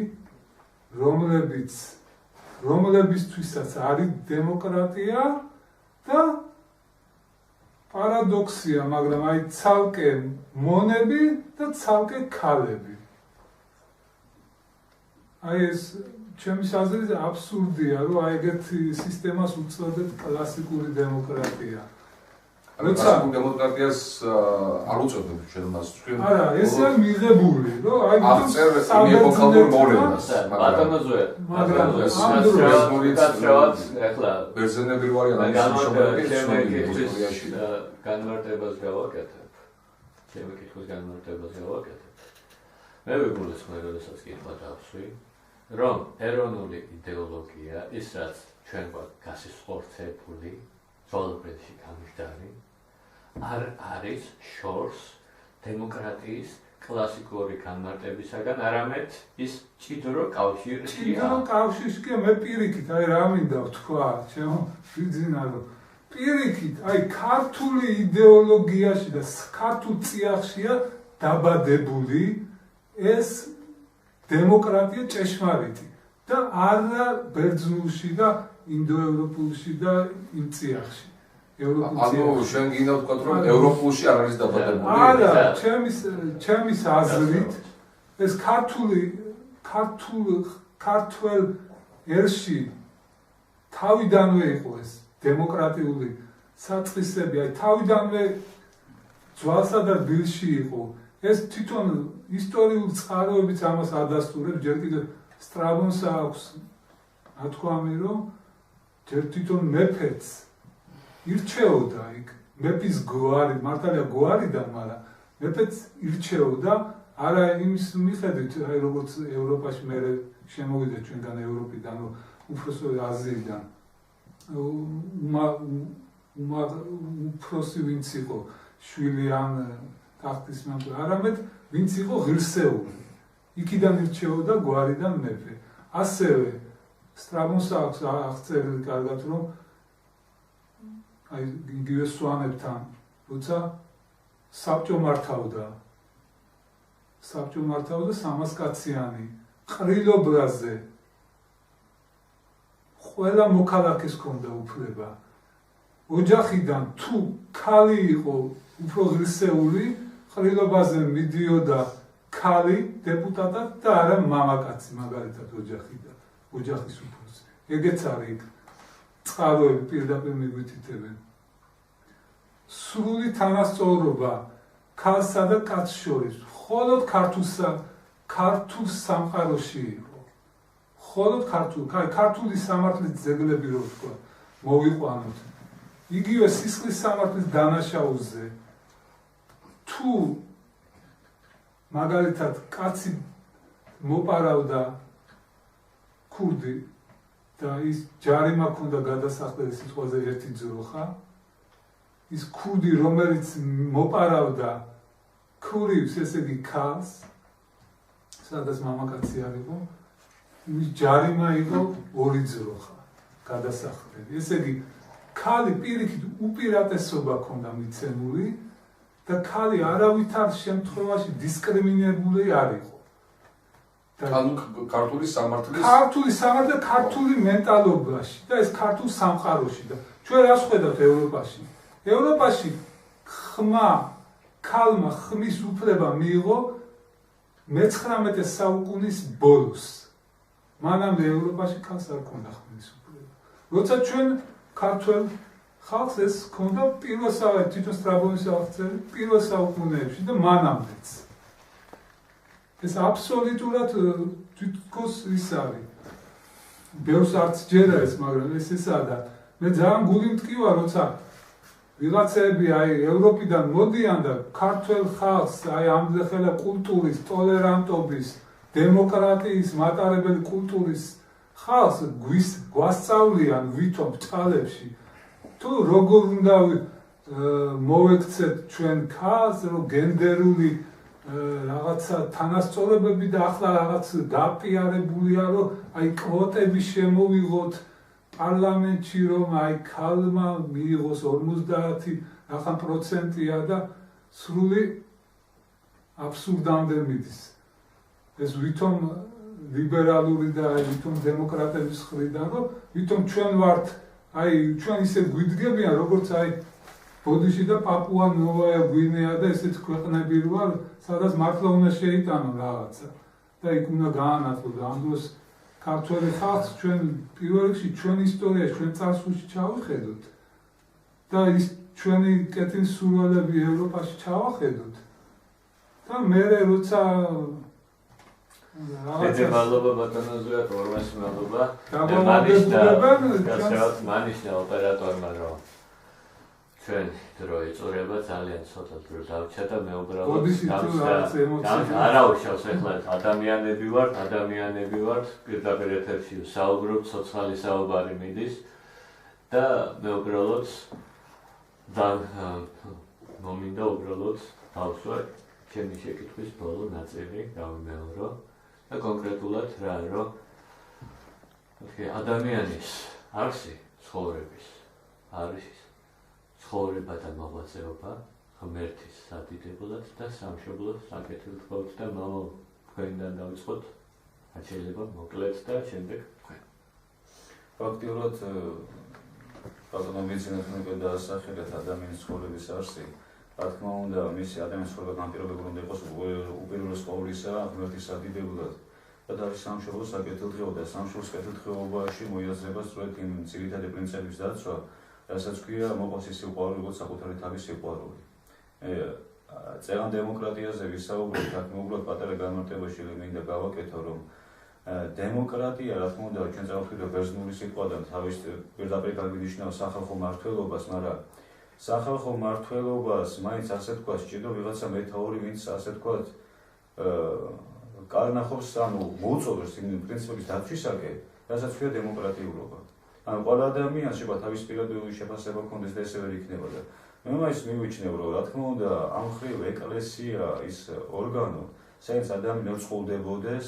რომლებისთვისაც არის დემოკრატია და პარადოქსია, მაგრამ აი ცალკე მონები და ცალკე ქალები. აი ეს ჩემი აზრით აბსურდია, რომ აი ეგეთი სისტემას უწოდეთ კლასიკური დემოკრატია. როცა დემოკრატიას არ უწოდებ ჩვენ მას ჩვენ არა, ესეა მიღებული, რომ აი აღწერ ეპოქალურ მოვლენას, ბატონო ზვიად. მაგრამ ამ დროს ახლა ბერძენები რო არიან ისტორიაში განმარტებას გავაკეთებ. ჩემი კითხვის განმარტებას გავაკეთებ. მე ვიგულისხმე, როდესაც კითხვა დავსვი, რომ ეროვნული იდეოლოგია, ის რაც ჩვენ გვაქვს გასისხორცებული, ძველებებში გამიხდარი, არ არის შორს დემოკრატიის კლასიკური განმარტებისაგან, არამედ ის ჭიდრო კავშირია. ჭიდრო კავშირია, მე პირიქით, აი რა მინდა ვთქვა, ჩემო ვიძინა რომ პირიქით, აი ქართული იდეოლოგიაში და ქართულ წიაღშია დაბადებული ეს დემოკრატია ჭეშმარიტი და არა ბერძნულში და ინდოევროპულში და იმ წიაღში. ანუ შენ გინდა ვთქვათ, რომ ევროპულში არ არის დაბადებული? არა, ჩემის აზრით ეს ქართულ ერში თავიდანვე იყო ეს დემოკრატიული საწყისები, აი თავიდანვე ძვალსა და დილში იყო. ეს თვითონ ისტორიულ წყაროებიც ამას ადასტურებს, ჯერ კიდევ სტრაბონს აქვს ნათქვამი, რომ ჯერ თვითონ მეფეც ირჩეოდა იქ, მეფის გვარი, მართალია გვარიდან, მაგრამ მეფეც ირჩეოდა, არა იმის მიხედვით, აი როგორც ევროპაში მე შემოვიდა ჩვენგან ევროპიდან, უფროსი აზიიდან, უფროსი ვინც იყო, შვილი ან ტახტის მემკვიდრე, არამედ ვინც იყო ღირსეული. იქიდან ირჩეოდა გვარიდან მეფე. ასევე სტრაბონს აქვს აღწერილი კარგად, რომ აი იგივე სვანებთან, როცა საბჭო მართავდა 300 კაციანი ყრილობრაზე ყველა მოქალაქეს ჰქონდა უფლება. ოჯახიდან თუ ქალი იყო უფრო ღირსეული, ყრილობაზე მიდიოდა ქალი დეპუტატად და არა მამაკაცი, მაგალითად ოჯახის უფროსი. ეგეც არის წყაროები პირდაპირ მიგვითითებენ. სრული თანასწორობა ქალსა და კაცს შორის, მხოლოდ ქართულ სამყაროში იყო. მხოლოდ ქართული სამართლის ძეგლები რო ვთქვა, მოვიყვანოთ. იგივე სისხლის სამართლის დანაშაულზე თუ მაგალითად კაცი მოპარავდა ქურდი და ის ჯარიმა ქონდა გადასახლების სიტყვაზე ერთი ძროხა, ის ქურდი რომელიც მოპარავდა ქურიებს, ესე იგი ქალს, სადაც მამაკაცი არ იყო, მის ჯარიმა იყო 2 ძრო გადასახლებული. ესე იგი, ქალი პირიქით უპირატესობა ჰქონდა მიცემული და ქალი არავითარ შემთხვევაში დისკრიმინირებული არ იყო. ქართული სამართლის ქართული მენტალობაში და ეს ქართულ სამყაროში და ჩვენ რას ხედავთ ევროპაში? ევროპაში ქალმა ხმის უფლება მიიღო მე-19 საუკუნის ბოლოს. მანამდე ევროპაში ქალს არ ჰქონდა ხმის უფლება. როცა ჩვენ ქართველ ხალხს ეს ჰქონდა თვითონ სტრაბონის აღწერა პირველ საუკუნეებში და მანამდეც. ეს აბსოლუტურად თვითონ ის არის. ბევრს არც ჯერა ეს, მაგრამ ესაა და მე ძალიან გული მტკივა, როცა ვიღაცები ევროპიდან მოდიან და ქართველ ხალხს ამდღეხელა კულტურის, ტოლერანტობის, დემოკრატიის მატარებელი კულტურის ხალხს გვასწავლიან ვითომ ბჭყალებში თუ როგორ უნდა მოვექცეთ ჩვენ ქალს, რომ გენდერული რაღაცა თანასწორებები და ახლა რაღაც გაპიარებულია, რომ კვოტები შემოვიღოთ პარლამენტში, რომ ქალმა მიიღოს 50% და სრული აბსურდამდე მიდის. ეს ვითომ ლიბერალური და ვითომ დემოკრატების მხრიდან, რომ ვითომ ჩვენ ვართ, ჩვენ ისე გვიდგებიან, როგორც ბოდიში და პაპუა ნოვა გვინეა და ესეთ ქვეყნები როა, სადაც მართლა უნდა შეიტანონ რაღაცა და იქ უნდა გაანათლო. ამ დროს ქართველი ხალხს ჩვენ პირველ რიგში ჩვენ ისტორიაში, ჩვენ წარსულში ჩავიხედოთ და ის ჩვენი კეთილსურვალები ევროპაში ჩავახედოთ და მერე როცა მადლობა ბატონო ზურაბ, ორმასი მადლობა. მანიშნა ოპერატორმა, რომ ჩვენ დრო ეწურება ძალიან ცოტა დრო დავჭა და მე უბრალოდ არავშავს ეხლა ადამიანები ვართ, პირდაპირ ეთერში საუბრობ, ცოცხალი საუბარი მიდის და მე უბრალოდ მომინდა უბრალოდ დავსვარ ჩემი შეკითხვის ბოლო ნაწილი გავიმეორო და კონკრეტულად რა, რომ ადამიანის არსი ცხოვრების არის ცხოვრება და მოღვაწეობა ღმერთის სადიდებლად და სამშობლოს საკეთილდღეოდ და მამალ თქვენიდან დავიწყოთ, რაც შეიძლება მოკლედ და შემდეგ თქვენ. ფაქტიურად ბატონო მეცნიერებმა დაასახელეთ ადამიანის ცხოვრების არსი. რა თქმა უნდა, მისი ადამიანის ცხოვრება განპირობებული უნდა იყოს უპირველეს ყოვლისა ღმერთის სადიდებლად და თავის სამშობლოს საკეთილდღეოდ და სამშობლოს კეთილდღეობაში მოიაზრება სწორედ იმ ძირითადი პრინციპების დაცვა, რასაც ქვია მოყვასის სიყვარული, როგორც საკუთარი თავის სიყვარული. წერან დემოკრატიაზე ვისაუბრეთ, აქ უბრალოდ პატარა განმარტებაში მინდა გავაკეთო, რომ დემოკრატია, რა თქმა უნდა, ჩვენ წავხვიდო ბერძნული სიტყვიდან თავის პირდაპირ გაგინიშნავს სახალხო მმართველობას, მაგრამ სახალხო მმართველობას მაინც ასე თქვა, სჭირდება ვიღაცა მეთაური, ვინც ასე თქვა, კარნახობს, ანუ მოუწოდებს იმ პრინციპების დაცვისაკენ, რასაც ქვია დემოკრატიულობა. ანუ ყველა ადამიანს შეიძლება თავის პირადული შეფასება ჰქონდეს და ესე ვერ იქნებოდა. მე მაინც მივიჩნევ, რომ რა თქმა უნდა, ამ მხრივ ეკლესია ის ორგანო, საინც ადამიანი ცხულდებოდეს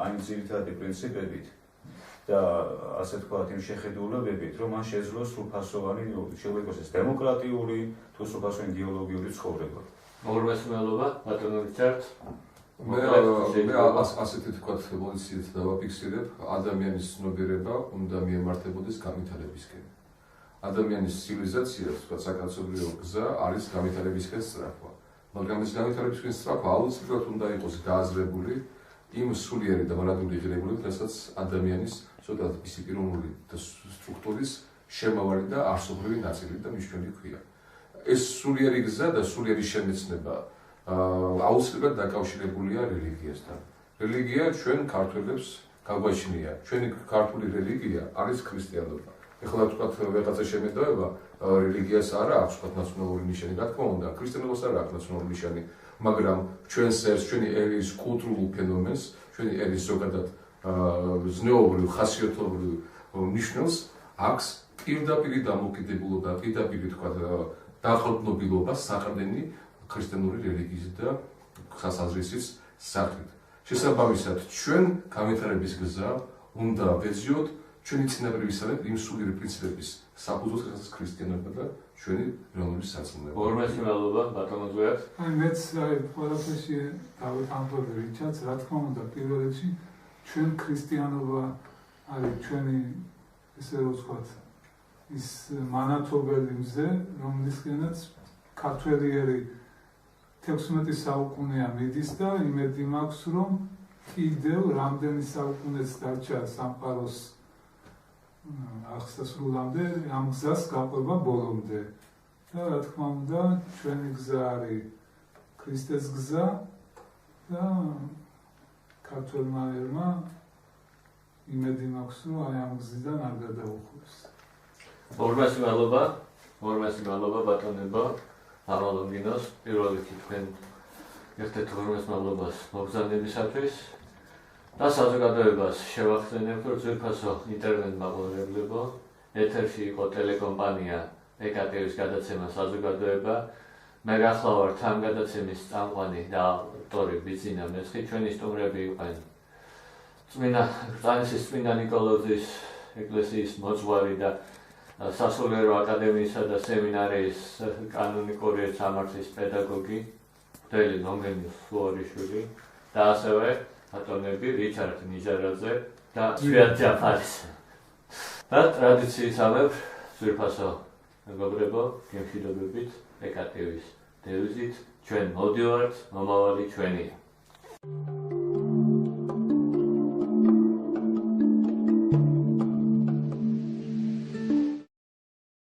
აი ძირითადი პრინციპებით და ასე თქვათ იმ შეხედულებებით, რომ მან შეძლო სრულფასოვანი შეგვექოს დემოკრატიული თუ სრულფასოვანი იდეოლოგიური ცხოვრება. მოგესალმება, ბატონო რიჩარდ. მე ასეთი თქვათ პოზიციით დავაფიქსირებ, ადამიანის ცნობიერება უნდა მიემართებოდეს განვითარებისკენ. ადამიანის ცივილიზაცია, თქვათ საკაცობრიო გზა არის განვითარებისკენ სწრაფვა. მაგრამ ეს განვითარებისკენ სწრაფვა აუცილებლად უნდა იყოს გააზრებული იმ სულიერი და მორალური ღირებულებით, რასაც ადამიანის ცოტა მისი პიროვნული და სტრუქტურის შემავალი და არსობრივი ნაწილი და მნიშვნელი ქვია. ეს სულიერი გზა და სულიერი შემეცნება აუცილებლად დაკავშირებულია რელიგიასთან. რელიგია ჩვენ ქართველებს გაგვაჩნია. ჩვენი ქართული რელიგია არის ქრისტიანობა. ეხლა თქვათ ვიღაცა შემედავება რელიგიას არა აქვს თქვათ ნაციონალური ნიშანი, რა თქმა უნდა, ქრისტიანობას არა აქვს ნაციონალური ნიშანი, მაგრამ ჩვენს ერს, ჩვენი ერის კულტურულ ფენომენს, ჩვენი ერის ზოგადად ზნეობრივ, ხასიათობრივ ნიშნებს აქვს პირდაპირი დამოკიდებულება, პირდაპირი თქვათ დაახლოებულობა საყრდენი ქრისტიანული რელიგიის და ხასაზრისის სახით. შესაბამისად, ჩვენ განვითარების გზა უნდა ვეძიოთ ჩვენი წინაპრებისადმი იმ სულიერი პრინციპების საფუძველს, რასაც ქრისტიანობა და ჩვენი ეროვნული სარწმუნოება. Ორმესი მადლობა ბატონო ზოიათ. მეც ყველაფერში დავეთანხმები რიჩარდს, რა თქმა უნდა, პირველ რიგში ჩვენ ქრისტიანობა არის ჩვენი ესე რომ ვთქვათ ის მანათობელი მზე, რომლისკენაც ქართველიერი 16 საუკუნეა მიდის და იმედი მაქვს, რომ კიდევ რამდენი საუკუნეც დარჩა სამყაროს აღსასრულამდე ამ გზას გაყვება ბოლომდე. და რა თქმა უნდა, ჩვენი გზა არის ქრისტეს გზა და ქართველმა ერმა იმედი მაქვს, რომ აი ამ გზიდან არ გადაუხვევს. ორმესი მადლობა ბატონებო. ამალონგინოს პირველ რიგში თქვენ ერთ-ერთ ორმეს მადლობას მოგზაურობისათვის და საზოგადოებას შევახსენებთ, რომ ძვირფასო ინტერნეტ მაყურებლებო, ეთერში იყო ტელეკომპანია ეკატევის გადაცემა საზოგადოება. მე ახლა ვარ ამ გადაცემის წამყვანი და ავტორი ბიძინა მესხი. ჩვენი სტუმრები იყვნენ წმინდა ნიკოლოზის ეკლესიის მოძღვარი და სასულიერო აკადემიისა და სემინარიის კანონიკური სამართლის პედაგოგი მღვდელი ნომენიუს ფლორიშვილი და ასევე ბატონები რიჩარდ ნიჟარაძე და სვიად ჯაფარის. და ტრადიციისამებრ ძვირფასო მეგობრებო, გემშვიდობებით ეკატევის დევიზით ჩვენ მოდივართ, მომავალი ჩვენია.